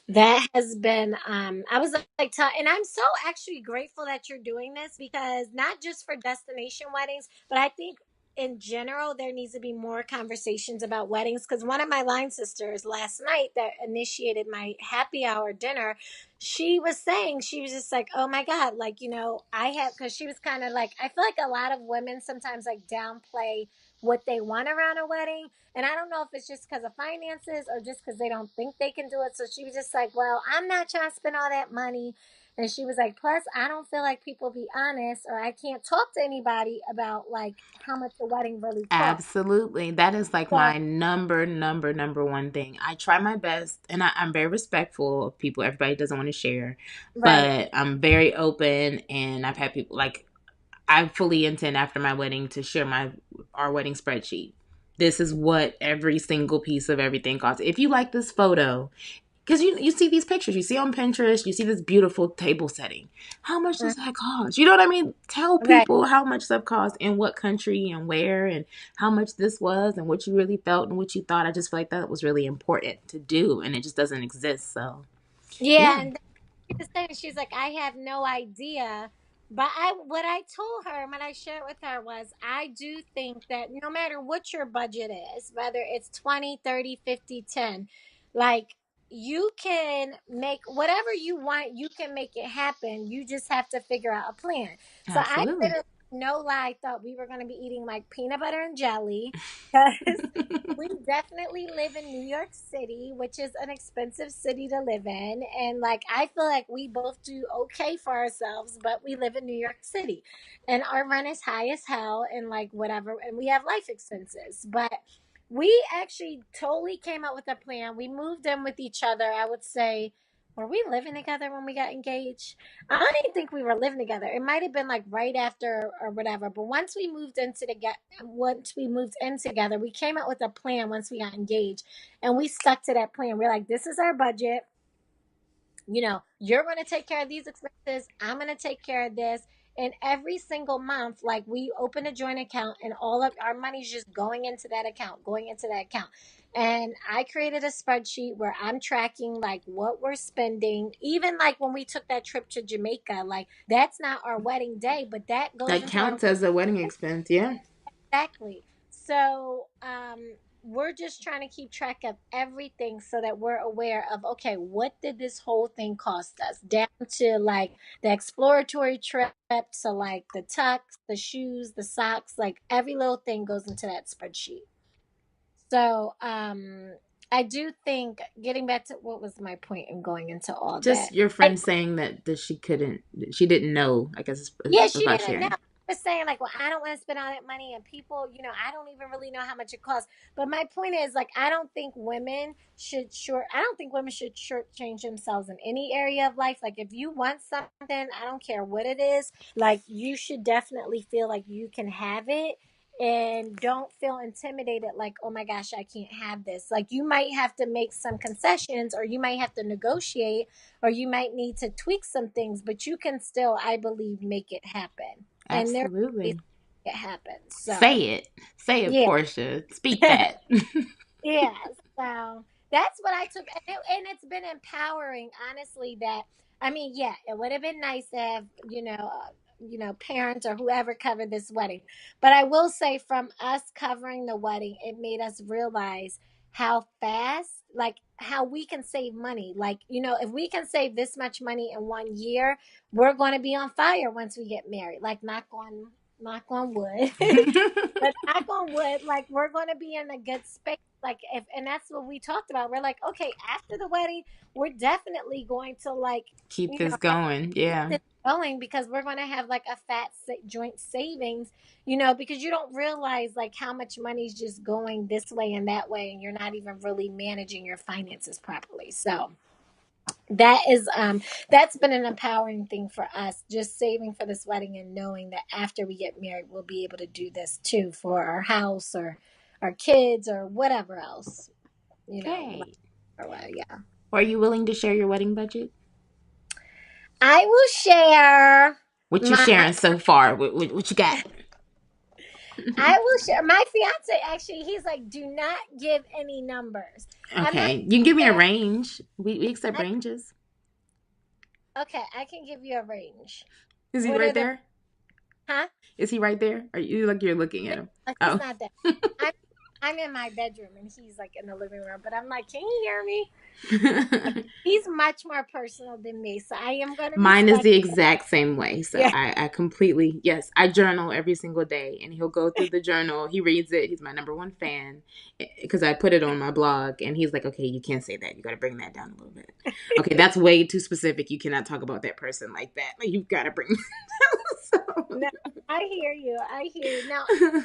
that has been, I was like, and I'm so actually grateful that you're doing this, because not just for destination weddings, but I think in general, there needs to be more conversations about weddings. Because one of my line sisters last night that initiated my happy hour dinner, she was saying, she was just like, oh my God, like, I have, because she was kind of like, I feel like a lot of women sometimes like downplay what they want around a wedding. And I don't know if it's just because of finances or just because they don't think they can do it. So she was just like, well, I'm not trying to spend all that money. And she was like, plus, I don't feel like people be honest, or I can't talk to anybody about like how much the wedding really costs. Absolutely. That is like So, my number one thing. I try my best and I'm very respectful of people. Everybody doesn't want to share, right. but I'm very open and I've had people like I fully intend after my wedding to share our wedding spreadsheet. This is what every single piece of everything costs. If you like this photo, because you see these pictures, you see on Pinterest, you see this beautiful table setting. How much Mm, does that cost? You know what I mean? Tell right. people how much stuff costs and what country and where and how much this was and what you really felt and what you thought. I just feel like that was really important to do and it just doesn't exist. So Yeah. yeah, And she was saying, she's like, I have no idea. But what I told her, and what I shared with her was, I do think that no matter what your budget is, whether it's 20, 30, 50, 10, like, you can make whatever you want, you can make it happen. You just have to figure out a plan. So I absolutely. literally, no lie, thought we were going to be eating like peanut butter and jelly, because we definitely live in New York City, which is an expensive city to live in. And like, I feel like we both do okay for ourselves, but we live in New York City and our rent is high as hell and like whatever. And we have life expenses. But we actually totally came up with a plan. We moved in with each other. I would say, were we living together when we got engaged? I don't even think we were living together. It might have been like right after or whatever. But once we moved in together, we came up with a plan once we got engaged, and we stuck to that plan. We're like, this is our budget. You're going to take care of these expenses. I'm going to take care of this. And every single month, like, we open a joint account and all of our money's just going into that account, going into that account. And I created a spreadsheet where I'm tracking like what we're spending. Even like when we took that trip to Jamaica, like, that's not our wedding day, but that goes That into our. counts as a wedding expense. Yeah, Exactly. So, we're just trying to keep track of everything so that we're aware of, okay, what did this whole thing cost us? Down to like the exploratory trip, to like the tux, the shoes, the socks, like every little thing goes into that spreadsheet. So, I do think, getting back to what was my point in going into all just that. your I, friend saying that she didn't know. I guess Yeah, it's she about didn't know. sharing. I was saying like, well, I don't want to spend all that money, and people, I don't even really know how much it costs. But my point is, like, I don't think women should shortchange themselves in any area of life. Like, if you want something, I don't care what it is, like, you should definitely feel like you can have it. And don't feel intimidated, like, oh my gosh, I can't have this. Like, you might have to make some concessions, or you might have to negotiate, or you might need to tweak some things, but you can still, I believe, make it happen. And there are ways Absolutely. to make it happen. So, Say it. Say it, yeah. Porsha. Speak that. Yeah, so that's what I took, and it's been empowering, honestly. That, I mean, yeah, it would have been nice to have, parents or whoever covered this wedding, but I will say, from us covering the wedding, it made us realize how fast, like, how we can save money. Like, if we can save this much money in 1 year, we're going to be on fire once we get married. Like, knock on wood. But knock on wood, like, we're going to be in a good space. Like, and that's what we talked about. We're like, okay, after the wedding, we're definitely going to, like, Keep this have going. to keep Yeah. this going, because we're going to have like a fat joint savings, because you don't realize like how much money's just going this way and that way, and you're not even really managing your finances properly. So that's been an empowering thing for us, just saving for this wedding and knowing that after we get married, we'll be able to do this too for our house or our kids or whatever else, like, Great. or what, yeah. Are you willing to share your wedding budget? I will share What you my sharing so far? What you got? I will share. My fiance actually, he's like, do not give any numbers. I'm not Okay, you can give me a there. range. We accept ranges. Okay, I can give you a range. Is he What are right the, there? huh? Is he right there? Are you like you're looking No, at him? he's Oh. not there. I'm I'm in my bedroom and he's like in the living room, but I'm like, can you hear me? He's much more personal than me, so I am going to Mine is respect. the exact same way. So Yeah. I completely, yes, I journal every single day and he'll go through the journal. He reads it. He's my number one fan because I put it on my blog and he's like, okay, you can't say that. You got to bring that down a little bit. Okay, that's way too specific. You cannot talk about that person like that. Like, you've got to bring that down. No, I hear you. I hear you. Now, So.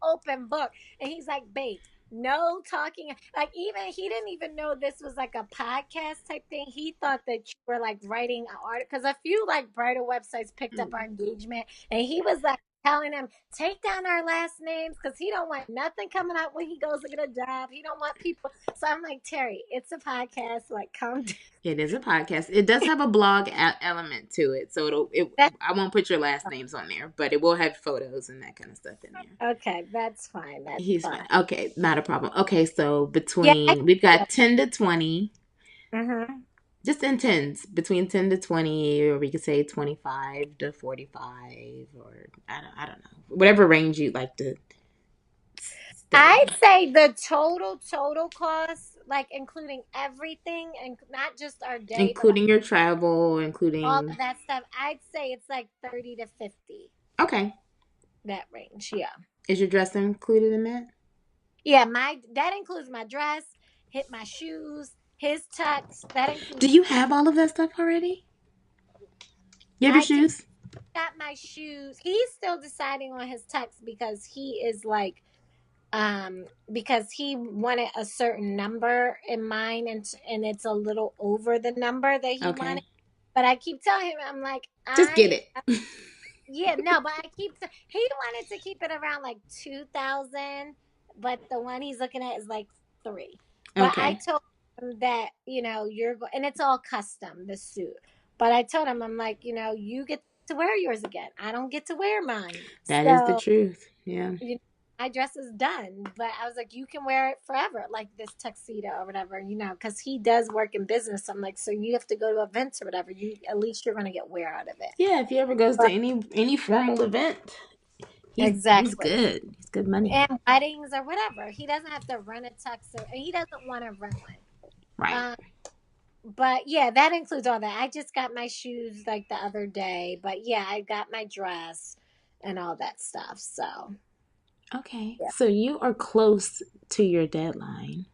open book. And he's like, babe, no talking. Like, even he didn't even know this was like a podcast type thing. He thought that you were like writing an article because a few like brighter websites picked up our engagement, and he was like telling them take down our last names because he don't want nothing coming out when he goes to get a job. He don't want people. So I'm like, Terry, it's a podcast. Like, come down. It is a podcast. It does have a blog element to it, so That, I won't put your last names on there, but it will have photos and that kind of stuff in there. okay, that's fine. That's He's fine. fine. Okay, not a problem. Okay, so Yeah. we've got 10 to 20, Mm-hmm. just in tens, between 10 to 20, or we could say 25 to 45, or I don't know, whatever range you'd like to stay I'd in. say the total cost, like including everything and not just our day, but Including your travel, all including, of that stuff, I'd say it's like 30 to 50, okay. that range. Yeah. Is your dress included in that? Yeah, my that includes my dress, hit my shoes, his tux. That Do includes you have all of that stuff already? You have your I just shoes? got my shoes. He's still deciding on his tux because he is like because he wanted a certain number in mind, and it's a little over the number that he Okay. wanted. But I keep telling him, I'm like, Just get it. yeah, no, but he wanted to keep it around like 2,000, but the one he's looking at is like three. But I Okay. told him that, and it's all custom, the suit. But I told him, I'm like, you get to wear yours again. I don't get to wear mine. That is the So, truth. Yeah. you know, my dress is done, but I was like, you can wear it forever, like this tuxedo or whatever, because he does work in business. I'm like, so you have to go to events or whatever. You at least you're gonna get wear out of it. Yeah, if he ever goes to But any formal event, he's exactly. good. He's good money. And weddings or whatever, he doesn't have to run a tux, and he doesn't want to run one. Right. But yeah, that includes all that. I just got my shoes like the other day, but yeah, I got my dress and all that stuff. So Okay. yeah, So you are close to your deadline.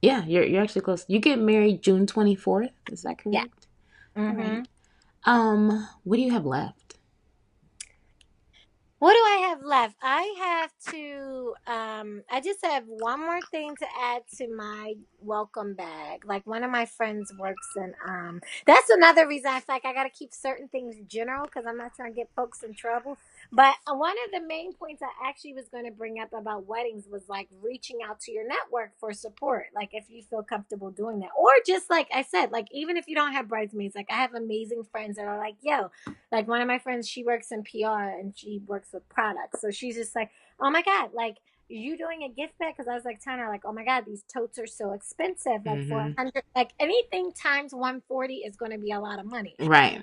Yeah, you're actually close. You get married June 24th, is that yeah. correct? All Mm-hmm. right. What do you have left? What do I have left? I just have one more thing to add to my welcome bag. Like one of my friends works in, that's another reason I feel like I got to keep certain things general because I'm not trying to get folks in trouble. But one of the main points I actually was going to bring up about weddings was like reaching out to your network for support. Like if you feel comfortable doing that, or just like I said, like even if you don't have bridesmaids, like I have amazing friends that are like, yo, like one of my friends, she works in PR and she works with products. So she's just like, oh my God, like you doing a gift bag? Because I was like telling her, like, oh my God, these totes are so expensive. Like for Mm-hmm. 100, like anything times 140 is going to be a lot of money. Right.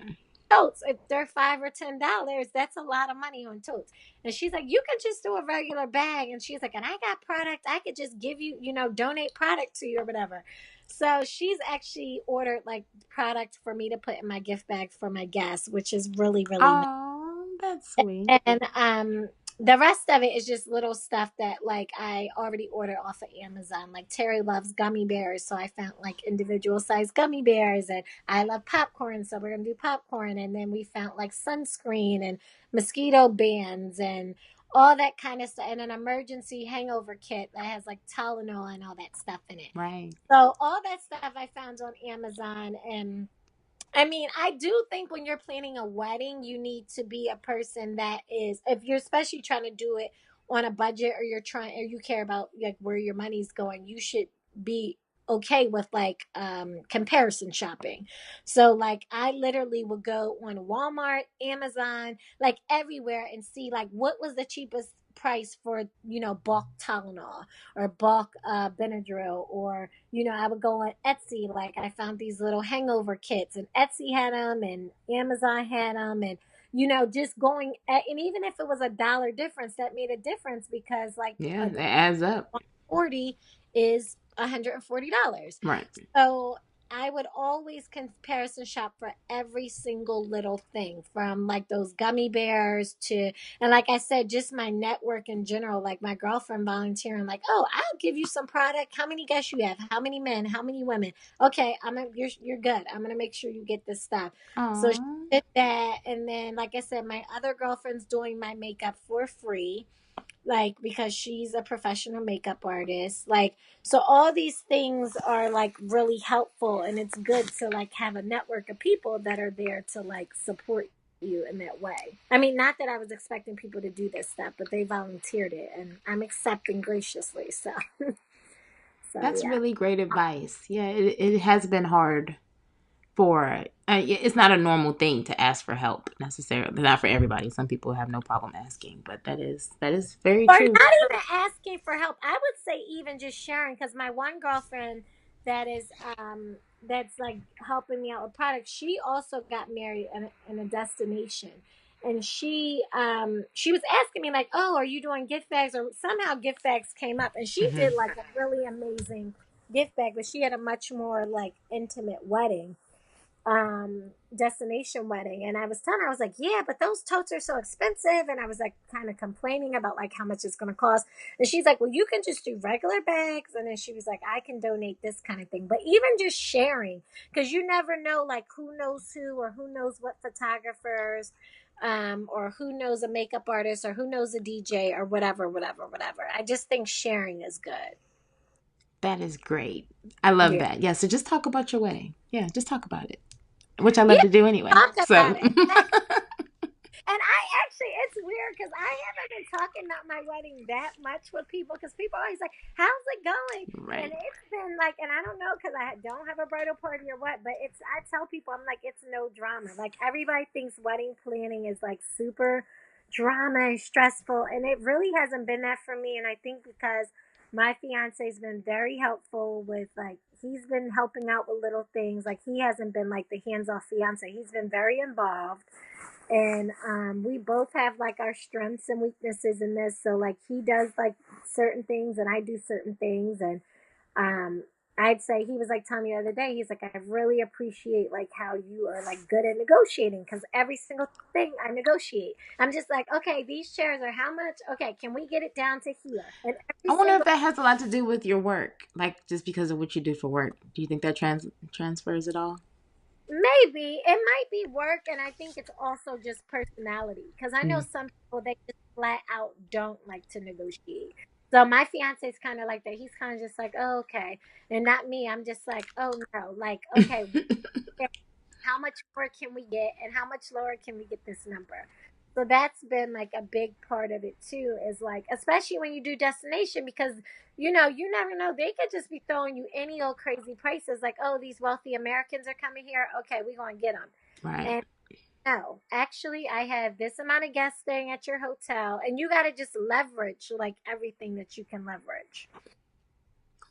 Totes, if they're $5 or $10, that's a lot of money on totes. And she's like, you can just do a regular bag. And she's like, and I got product. I could just give you, donate product to you or whatever. So she's actually ordered like product for me to put in my gift bag for my guests, which is really, really nice. Oh, that's sweet. And the rest of it is just little stuff that like I already ordered off of Amazon. Like Terry loves gummy bears, so I found like individual sized gummy bears, and I love popcorn, so we're gonna do popcorn. And then we found like sunscreen and mosquito bands and all that kind of stuff, and an emergency hangover kit that has like Tylenol and all that stuff in it. Right. So all that stuff I found on Amazon. And I mean, I do think when you're planning a wedding, you need to be a person that is, if you're especially trying to do it on a budget, or you care about like where your money's going, you should be okay with like comparison shopping. So like I literally would go on Walmart, Amazon, like everywhere, and see like what was the cheapest price for, you know, bulk Tylenol or bulk Benadryl, or you know, I would go on Etsy. Like I found these little hangover kits, and Etsy had them, and Amazon had them, and you know, just going at, and even if it was $1 difference, that made a difference because like Yeah, a that adds up. 40 is $140. Right. So I would always comparison shop for every single little thing, from like those gummy bears to, and like I said, just my network in general, like my girlfriend volunteering, like, oh, I'll give you some product. How many guests you have? How many men? How many women? Okay, you're good. I'm gonna make sure you get this stuff. So she Oh, did that, and then like I said, my other girlfriend's doing my makeup for free, like because she's a professional makeup artist, like, so all these things are like really helpful, and it's good to like have a network of people that are there to like support you in that way. I mean, not that I was expecting people to do this stuff, but they volunteered it, and I'm accepting graciously. So so that's yeah. really great advice. Yeah, it has been hard for it's not a normal thing to ask for help necessarily, not for everybody. Some people have no problem asking, but that is very Or true. not even asking for help. I would say even just sharing, because my one girlfriend that is that's like helping me out with products, she also got married in a destination. And she was asking me like, oh, are you doing gift bags? Or somehow gift bags came up, and she Hmm. did like a really amazing gift bag, but she had a much more like intimate wedding, destination wedding. And I was telling her, I was like, yeah, but those totes are so expensive. And I was like kind of complaining about like how much it's going to cost. And she's like, well, you can just do regular bags. And then she was like, I can donate this kind of thing. But even just sharing, because you never know like who knows who, or who knows what photographers, or who knows a makeup artist, or who knows a DJ, or whatever, whatever, whatever. I just think sharing is good. That is great. I love Yeah. that. Yeah, so just talk about your wedding. Yeah, just talk about it, which I love Yeah. to do anyway. Talk So about it. And I actually, it's weird because I haven't been talking about my wedding that much with people, because people are always like, how's it going? And right. it's been like, and I don't know because I don't have a bridal party or what, but it's, I tell people, I'm like, it's no drama. Like everybody thinks wedding planning is like super drama and stressful. And it really hasn't been that for me. And I think because my fiance's been very helpful with like, he's been helping out with little things. Like he hasn't been like the hands off fiance, he's been very involved. And we both have like our strengths and weaknesses in this. So like he does like certain things, and I do certain things. And um I'd say, he was like telling me the other day, he's like, I really appreciate like how you are like good at negotiating, because every single thing I negotiate, I'm just like, okay, these chairs are how much? Okay, can we get it down to here? And I every wonder if single, that has a lot to do with your work, like just because of what you do for work. Do you think that transfers at all? maybe it might be work, and I think it's also just personality, because I know Mm. some people, they just flat out don't like to negotiate. So my fiance is kind of like that. He's kind of just like, oh, okay, and not me. I'm just like, oh no, like, okay, how much more can we get, and how much lower can we get this number? So that's been like a big part of it too, is like, especially when you do destination, because you know, you never know, they could just be throwing you any old crazy prices, like, oh, these wealthy Americans are coming here, okay, we're gonna get them. Right. And no, actually, I have this amount of guests staying at your hotel, and you got to just leverage like everything that you can leverage.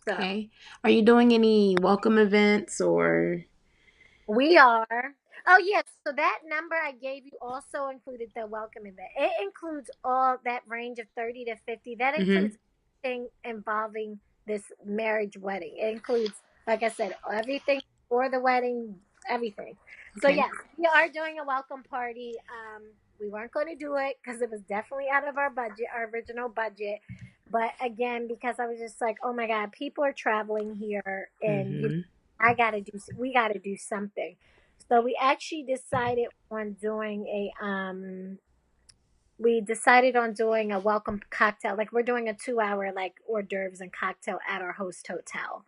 So Okay. Are you doing any welcome events or? we are. Oh yes, so that number I gave you also included the welcome event. It includes all that range of 30 to 50. That Hmm. includes everything involving this marriage wedding. It includes, like I said, everything for the wedding, everything. So Okay. yes, we are doing a welcome party. We weren't going to do it because it was definitely out of our budget, our original budget. But again, because I was just like, oh my God, people are traveling here, and you know, Hmm. we gotta do something. So we actually decided on doing a welcome cocktail. Like we're doing a 2 hour like hors d'oeuvres and cocktail at our host hotel.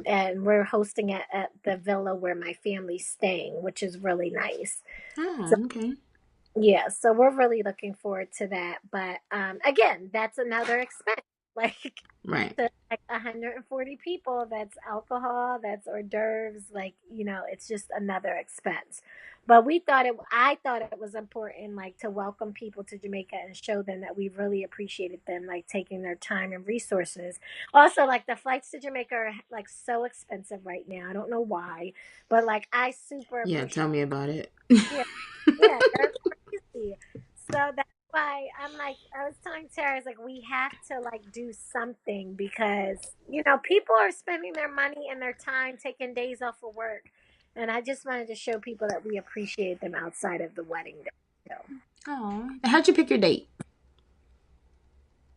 And we're hosting it at the villa where my family's staying, which is really nice. So Oh, okay. yeah, so we're really looking forward to that. But again, that's another expense. Like Right. to like 140 people, that's alcohol, that's hors d'oeuvres, like, it's just another expense. But I thought it was important, like, to welcome people to Jamaica and show them that we really appreciated them, like, taking their time and resources. Also, like, the flights to Jamaica are like so expensive right now. I don't know why, but like, I super Yeah, appreciate. tell me about it. Yeah, yeah, they're crazy. So that's why I'm like, I was telling Tara, I was like, we have to like do something because, people are spending their money and their time taking days off of work. And I just wanted to show people that we appreciate them outside of the wedding day. So Oh, how'd you pick your date?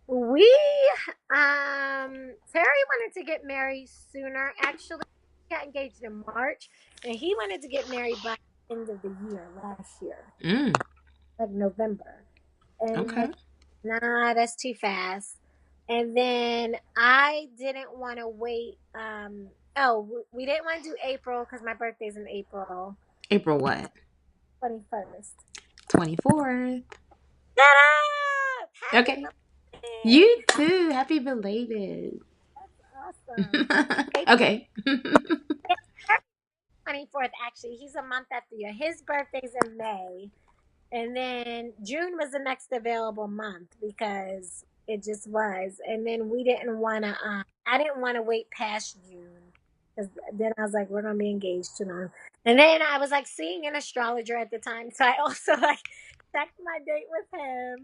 we, Terry wanted to get married sooner. Actually, he got engaged in March and he wanted to get married by the end of the year last year, Mm, like November. And okay. nah, that's too fast. And then I didn't want to wait. We didn't want to do April because my birthday's in April April what? 21st. 24th. Shut up! Happy Okay. birthday! You too. Happy belated. That's awesome. April Okay. 24th, actually. He's a month after you. His birthday's in May. And then June was the next available month because it just was. And then we didn't want to, I didn't want to wait past June because then I was like, we're going to be engaged too long. And then I was like seeing an astrologer at the time. So I also like checked my date with him.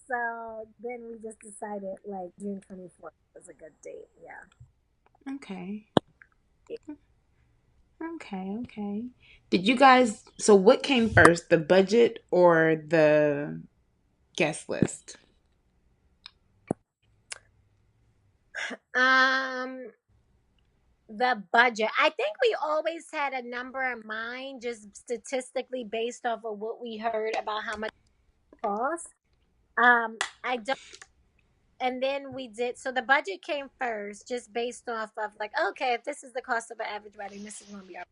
So then we just decided like June 24th was a good date. Yeah. Okay. Okay. Okay. Did you guys, so what came first, the budget or the guest list? Um, the budget. I think we always had a number in mind, just statistically based off of what we heard about how much it costs. I don't, and then we did. So the budget came first, just based off of like, okay, if this is the cost of an average wedding, this is going to be our.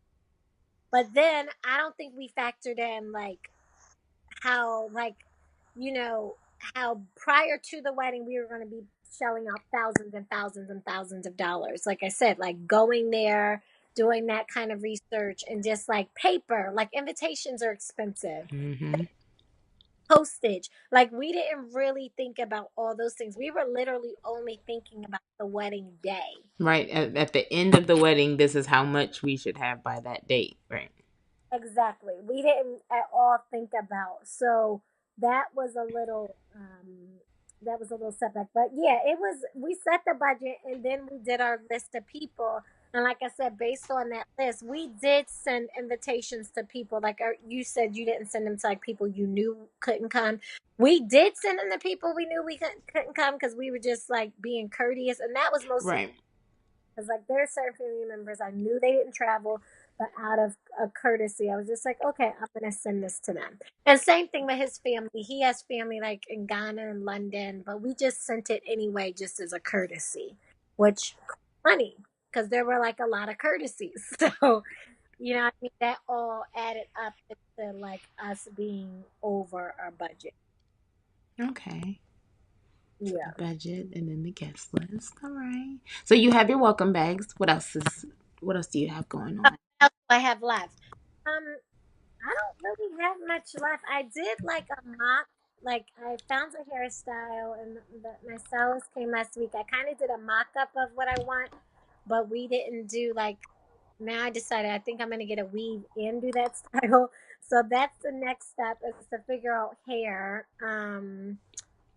But then I don't think we factored in like how you know how prior to the wedding we were going to be shelling out thousands and thousands and thousands of dollars, like I said, like going there, doing that kind of research, and just like paper, like invitations are expensive, Mm-hmm. postage, like we didn't really think about all those things. We were literally only thinking about the wedding day. Right. At the end of the wedding, this is how much we should have by that date. Right. Exactly. We didn't at all think about. So that was a little setback. But yeah, it was we set the budget and then we did our list of people. And like I said, based on that list, we did send invitations to people. Like you said, you didn't send them to like people you knew couldn't come. We did send them to people we knew we couldn't come because we were just like being courteous. And that was mostly Right. because like there are certain family members I knew they didn't travel, but out of a courtesy, I was just like, okay, I'm gonna send this to them. And same thing with his family. He has family like in Ghana and London, but we just sent it anyway, just as a courtesy, which funny because there were like a lot of courtesies. So I mean, that all added up to like us being over our budget. Okay. Yeah. Budget and then the guest list. All right. So you have your welcome bags. What else do you have going on? What else do I have left? I don't really have much left. I did like a mock, like I found a hairstyle, and my stylist came last week. I kind of did a mock up of what I want, but we didn't do like. Now I decided I think I'm gonna get a weave and do that style. So that's the next step is to figure out hair,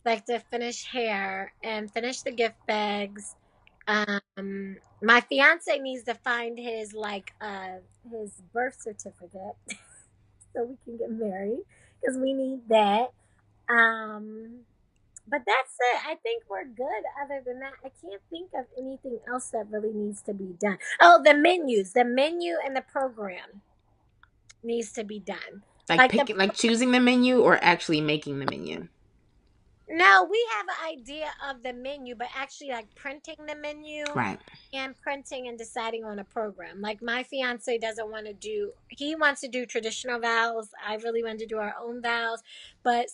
like to finish hair and finish the gift bags. My fiance needs to find his birth certificate so we can get married because we need that. Um, but that's it. I think we're good. Other than that, I can't think of anything else that really needs to be done. Oh, the menu and the program needs to be done. Like Like picking, like choosing the menu or actually making the menu? No, we have an idea of the menu, but actually like printing the menu Right. and printing and deciding on a program. Like my fiance doesn't want to do, he wants to do traditional vows. I really want to do our own vows. But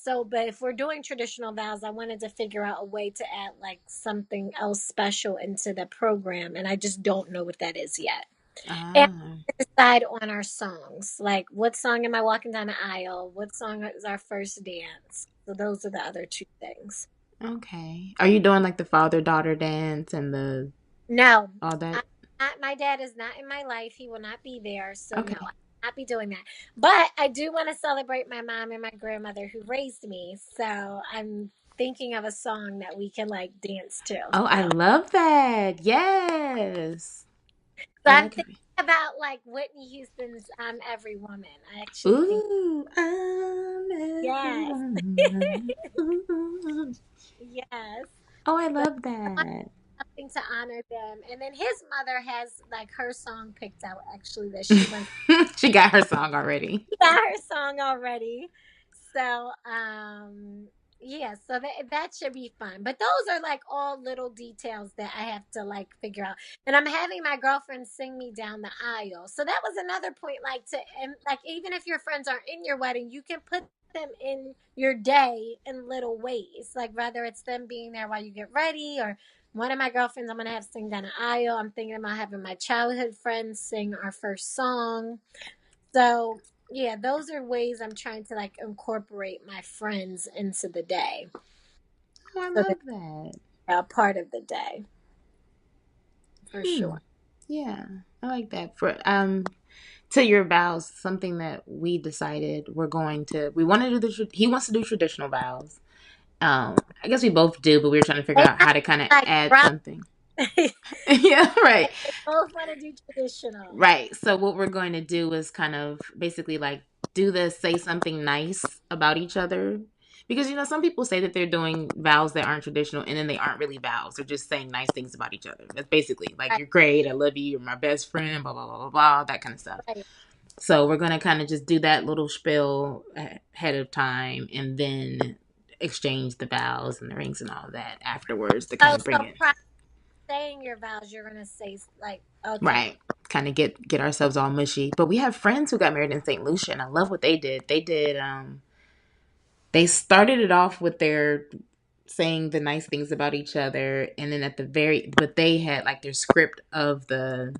if we're doing traditional vows, I wanted to figure out a way to add like something else special into the program. And I just don't know what that is yet. And Ah, decide on our songs. Like, what song am I walking down the aisle? What song is our first dance? So those are the other two things. okay. Are you doing like the father-daughter dance and the No, all that? my dad is not in my life. He will not be there. So no, I Okay. will not be doing that. But I do want to celebrate my mom and my grandmother who raised me. So I'm thinking of a song that we can like dance to. Oh, I love that. Yes. So I I'm like it. thinking about like Whitney Houston's "I'm Every Woman." I actually think Ooh, I'm yes, everyone. Ooh. yes. Oh, I So love that. something to honor them. And then his mother has like her song picked out actually that she wants. She got her song already. She got her song already. So yeah, so that should be fun. But those are like all little details that I have to like figure out. And I'm having my girlfriend sing me down the aisle. So that was another point, like to and like even if your friends aren't in your wedding, you can put them in your day in little ways. Like whether it's them being there while you get ready or one of my girlfriends I'm gonna have sing down the aisle. I'm thinking about having my childhood friends sing our first song. So yeah, those are ways I'm trying to like incorporate my friends into the day. Oh, I So that love that. they're a part of the day for Hmm. sure. Yeah, I like that. For to your vows, something that we decided we want to do he wants to do traditional vows. I guess we both do, but we were trying to figure They out how to kind of like add rock. something. They Yeah, right. both want to do traditional. Right. So what we're going to do is kind of basically like do the say something nice about each other. Because some people say that they're doing vows that aren't traditional and then they aren't really vows. They're just saying nice things about each other. That's basically like Right, you're great, I love you, you're my best friend, blah blah blah blah blah, that kind of stuff. right. So we're gonna kind of just do that little spiel ahead of time and then exchange the vows and the rings and all that afterwards to kind Oh, of bring so it prior to saying your vows, you're gonna say like, okay, right. Kind of get ourselves all mushy. But we have friends who got married in St. Lucia, and I love what they did. They started it off with their saying the nice things about each other, and then but they had like their script of the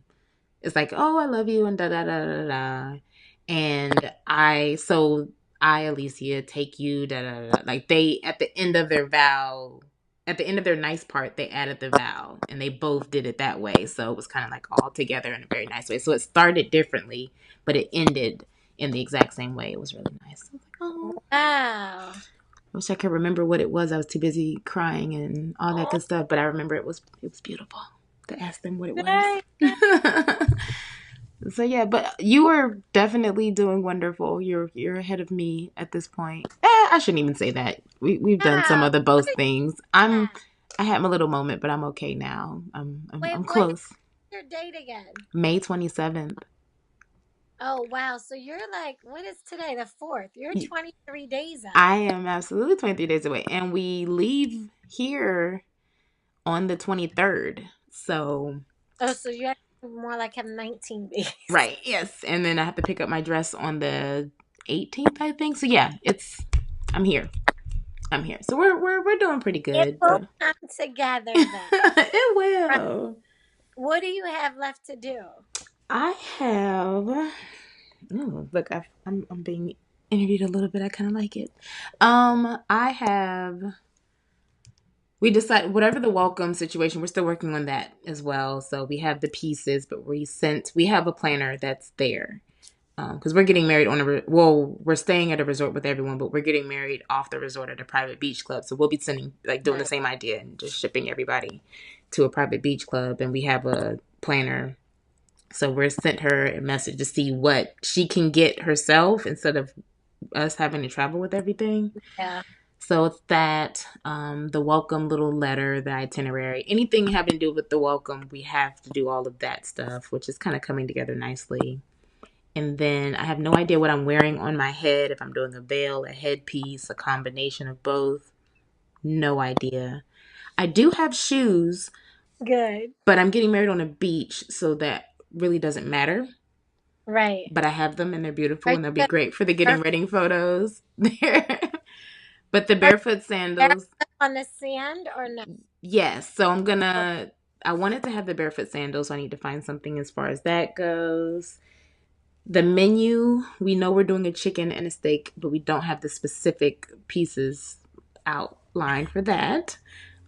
it's like, oh, I love you and da da da da da. And Alicia, take you, da da da. Like they, at the end of their nice part, they added the vow and they both did it that way. So it was kind of like all together in a very nice way. So it started differently, but it ended in the exact same way. It was really nice. I was like, oh, wow. I wish I could remember what it was. I was too busy crying and all that Oh, good stuff, but I remember it was beautiful to ask them what it was. very nice. So yeah, but you are definitely doing wonderful. You're ahead of me at this point. I shouldn't even say that. We've done some Wow. of the What both is things. that? I had my little moment, but I'm okay now. Wait, I'm what is close. your date again? May 27th. Oh wow. So you're like, what is today? The 4th. You're 23 days out. I am absolutely 23 days away, and we leave here on the 23rd. So Oh, so you have more like have 19 days. right, yes, and then I have to pick up my dress on the 18th, I think. So yeah, I'm here. I'm here. So we're doing pretty It good, will but come together then. it Right. will. What do you have left to do? I have. Ooh, look, I'm being interviewed a little bit. I kind of like it. I have. We decided whatever the welcome situation. We're still working on that as well. So we have the pieces, but we have a planner that's there. Because we're getting married we're staying at a resort with everyone, but we're getting married off the resort at a private beach club. So we'll be sending, like, doing the Right. same idea and just shipping everybody to a private beach club. And we have a planner. So we're sent her a message to see what she can get herself instead of us having to travel with everything. Yeah. So it's that, the welcome little letter, the itinerary, anything having to do with the welcome, we have to do all of that stuff, which is kind of coming together nicely. And then I have no idea what I'm wearing on my head, if I'm doing a veil, a headpiece, a combination of both. no idea. I do have shoes, Good. but I'm getting married on a beach, so that really doesn't matter. Right. But I have them and they're Are beautiful you and they'll be gonna great for the surf getting ready photos. But the are you barefoot barefoot sandals, on the sand or no? yes. So I wanted to have the barefoot sandals, so I need to find something as far as that goes. The menu, we know we're doing a chicken and a steak, but we don't have the specific pieces outlined for that.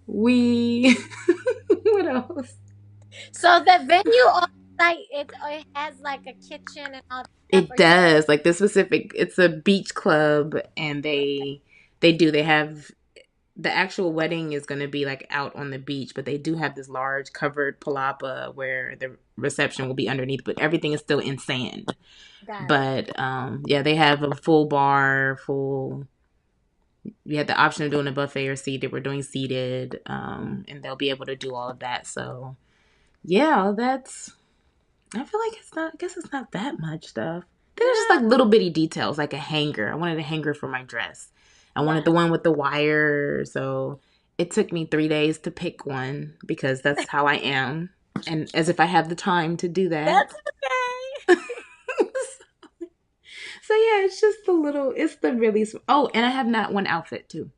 We, what else? So the venue on site, it has like a kitchen and all that stuff. It Are you gonna? does. Like this specific, it's a beach club and they have the actual wedding is going to be like out on the beach, but they do have this large covered palapa where the reception will be underneath, but everything is still in sand. Got it. But yeah, they have a full bar, full. We had the option of doing a buffet or seated. We're doing seated, and they'll be able to do all of that. So yeah, that's. I feel like it's not. I guess it's not that much stuff. There's just No. like little bitty details, like a hanger. I wanted a hanger for my dress. I wanted the Yes. one with the wire. So it took me 3 days to pick one because that's how I am, and as if I have the time to do that. That's okay. So yeah, it's just the little. It's the really. Oh, and I have not one outfit too.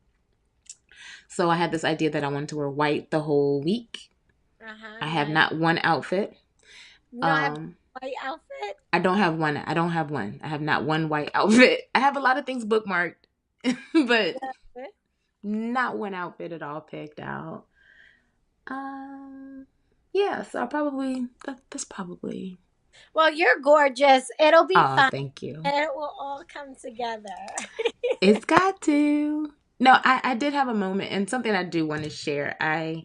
So I had this idea that I wanted to wear white the whole week. I have Nice. not one outfit. You don't have Um, a white outfit? I don't have one. I don't have one. I have not one white outfit. I have a lot of things bookmarked, but Yeah. not one outfit at all picked out. Um, yeah. So I probably that's probably. Well, you're gorgeous. It'll be Oh, fine thank you. and it will all come together. It's got to. No, I did have a moment and something I do want to share. I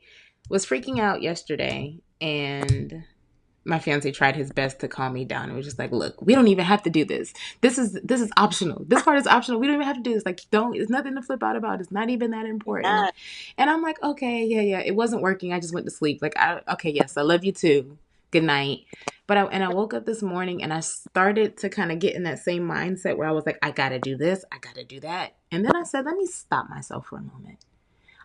was freaking out yesterday and my fiance tried his best to calm me down. It was just like, look, we don't even have to do this. This is optional. This part is optional. We don't even have to do this. Like, don't. It's nothing to flip out about. It's not even that important. Yeah. And I'm like, okay, yeah, yeah. It wasn't working. I just went to sleep. Like, okay, yes, I love you too. Good night. But I woke up this morning and I started to kind of get in that same mindset where I was like, I gotta do this. I gotta do that. And then I said, let me stop myself for a moment.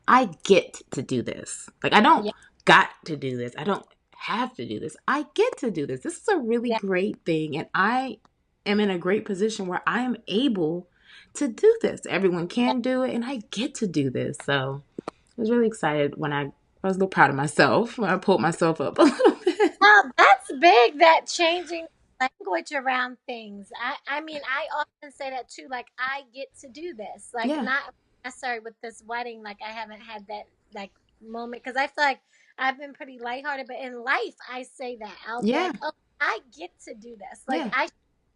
I get to do this. Like, I don't Yeah. got to do this. I don't have to do this. I get to do this. This is a really Yeah. great thing. And I am in a great position where I am able to do this. Everyone can do it, and I get to do this. So I was really excited when I was a little proud of myself when I pulled myself up a little bit. Well, that's big, that changing language around things. I mean, I often say that too, like I get to do this. Like Yeah. not necessarily with this wedding, like I haven't had that like moment because I feel like I've been pretty lighthearted, but in life I say that. I'll be Yeah. like, "Oh, I get to do this." Like Yeah. I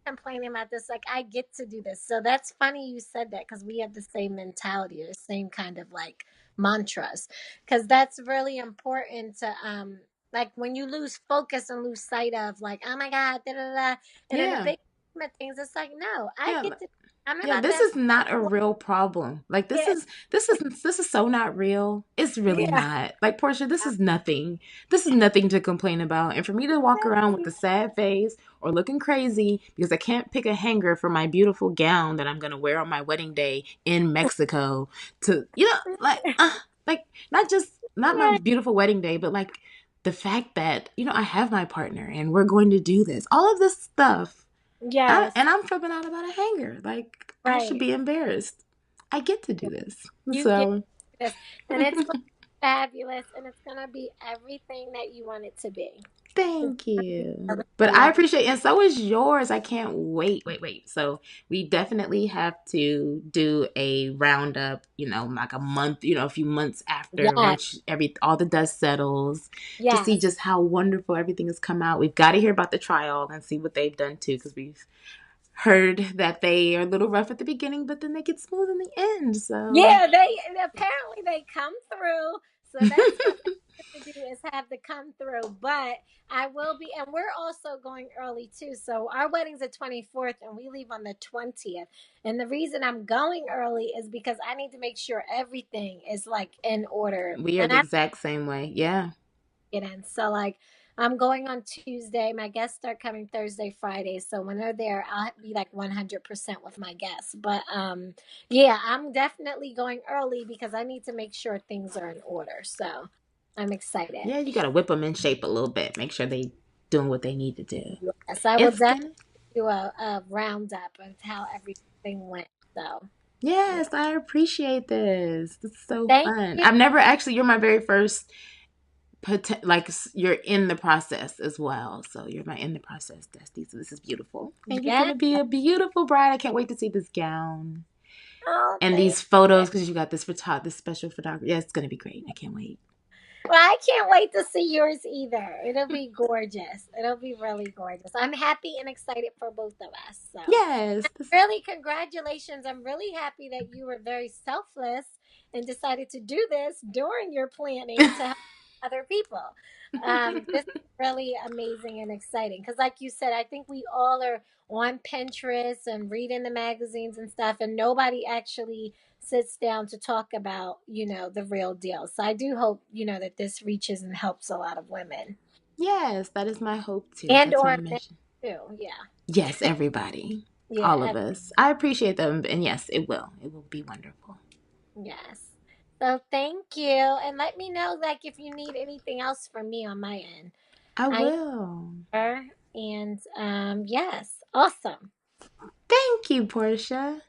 complaining about this, like I get to do this. So that's funny you said that because we have the same mentality or the same kind of like mantras. Because that's really important to like when you lose focus and lose sight of like, oh my God, da da da. And in the Yeah. big scheme of things, it's like, no, I Yeah. get to I'm Yeah, about this that. is not a real problem. Like Yeah, this is so not real. It's really yeah. not. Like Portia, this is nothing. This is nothing to complain about. And for me to walk around with a sad face or looking crazy because I can't pick a hanger for my beautiful gown that I'm gonna wear on my wedding day in Mexico to like not just not my beautiful wedding day, but like the fact that, I have my partner and we're going to do this. All of this stuff Yes, and I'm flipping out about a hanger. Like, I should right. be embarrassed. I get to do this. You get So, this. And it's going to be fabulous and it's going to be everything that you want it to be. It's thank going to be you. But everything I that you appreciate and so is yours. I can't wait. Wait, wait. So, we definitely have to do a roundup, like a month, a few months after Yes, once all the dust settles to see yes. just how wonderful everything has come out. We've got to hear about the trial and see what they've done too because we've heard that they are a little rough at the beginning, but then they get smooth in the end. So Yeah, they apparently they come through. So that's what we have to do is have to come through. But I will be, and we're also going early too. So our wedding's the 24th, and we leave on the 20th. And the reason I'm going early is because I need to make sure everything is like in order. we are And the I exact same way. Yeah. get in. So like I'm going on Tuesday. My guests start coming Thursday, Friday. So when they're there, I'll be like 100% with my guests. But yeah, I'm definitely going early because I need to make sure things are in order. So I'm excited. Yeah, you gotta whip them in shape a little bit. Make sure they doing what they need to do. Yes, I will It's definitely gonna. do a roundup of how everything went. So yeah. Yes, I appreciate this. It's so Thank fun. you. I've never actually. You're my very first. Like you're in the process as well. So you're my in the process, Desti. So this is beautiful, and you're Yeah. gonna be a beautiful bride. I can't wait to see this gown Oh, and thank these you. photos because you got this special photography. Yeah, it's gonna be great. I can't wait. Well, I can't wait to see yours either. It'll be gorgeous. It'll be really gorgeous. I'm happy and excited for both of us. So, Yes. really, congratulations. I'm really happy that you were very selfless and decided to do this during your planning to help other people. This is really amazing and exciting because, like you said, I think we all are on Pinterest and reading the magazines and stuff, and nobody actually sits down to talk about, the real deal. So I do hope, that this reaches and helps a lot of women Yes, that is my hope too. and That's my or men mission. too. Yeah. Yes, everybody. All Yeah. of us. I appreciate them. And yes, it will. It will be wonderful. Yes. So thank you. And let me know like if you need anything else from me on my end. I I will. am here. And yes. Awesome. Thank you, Portia.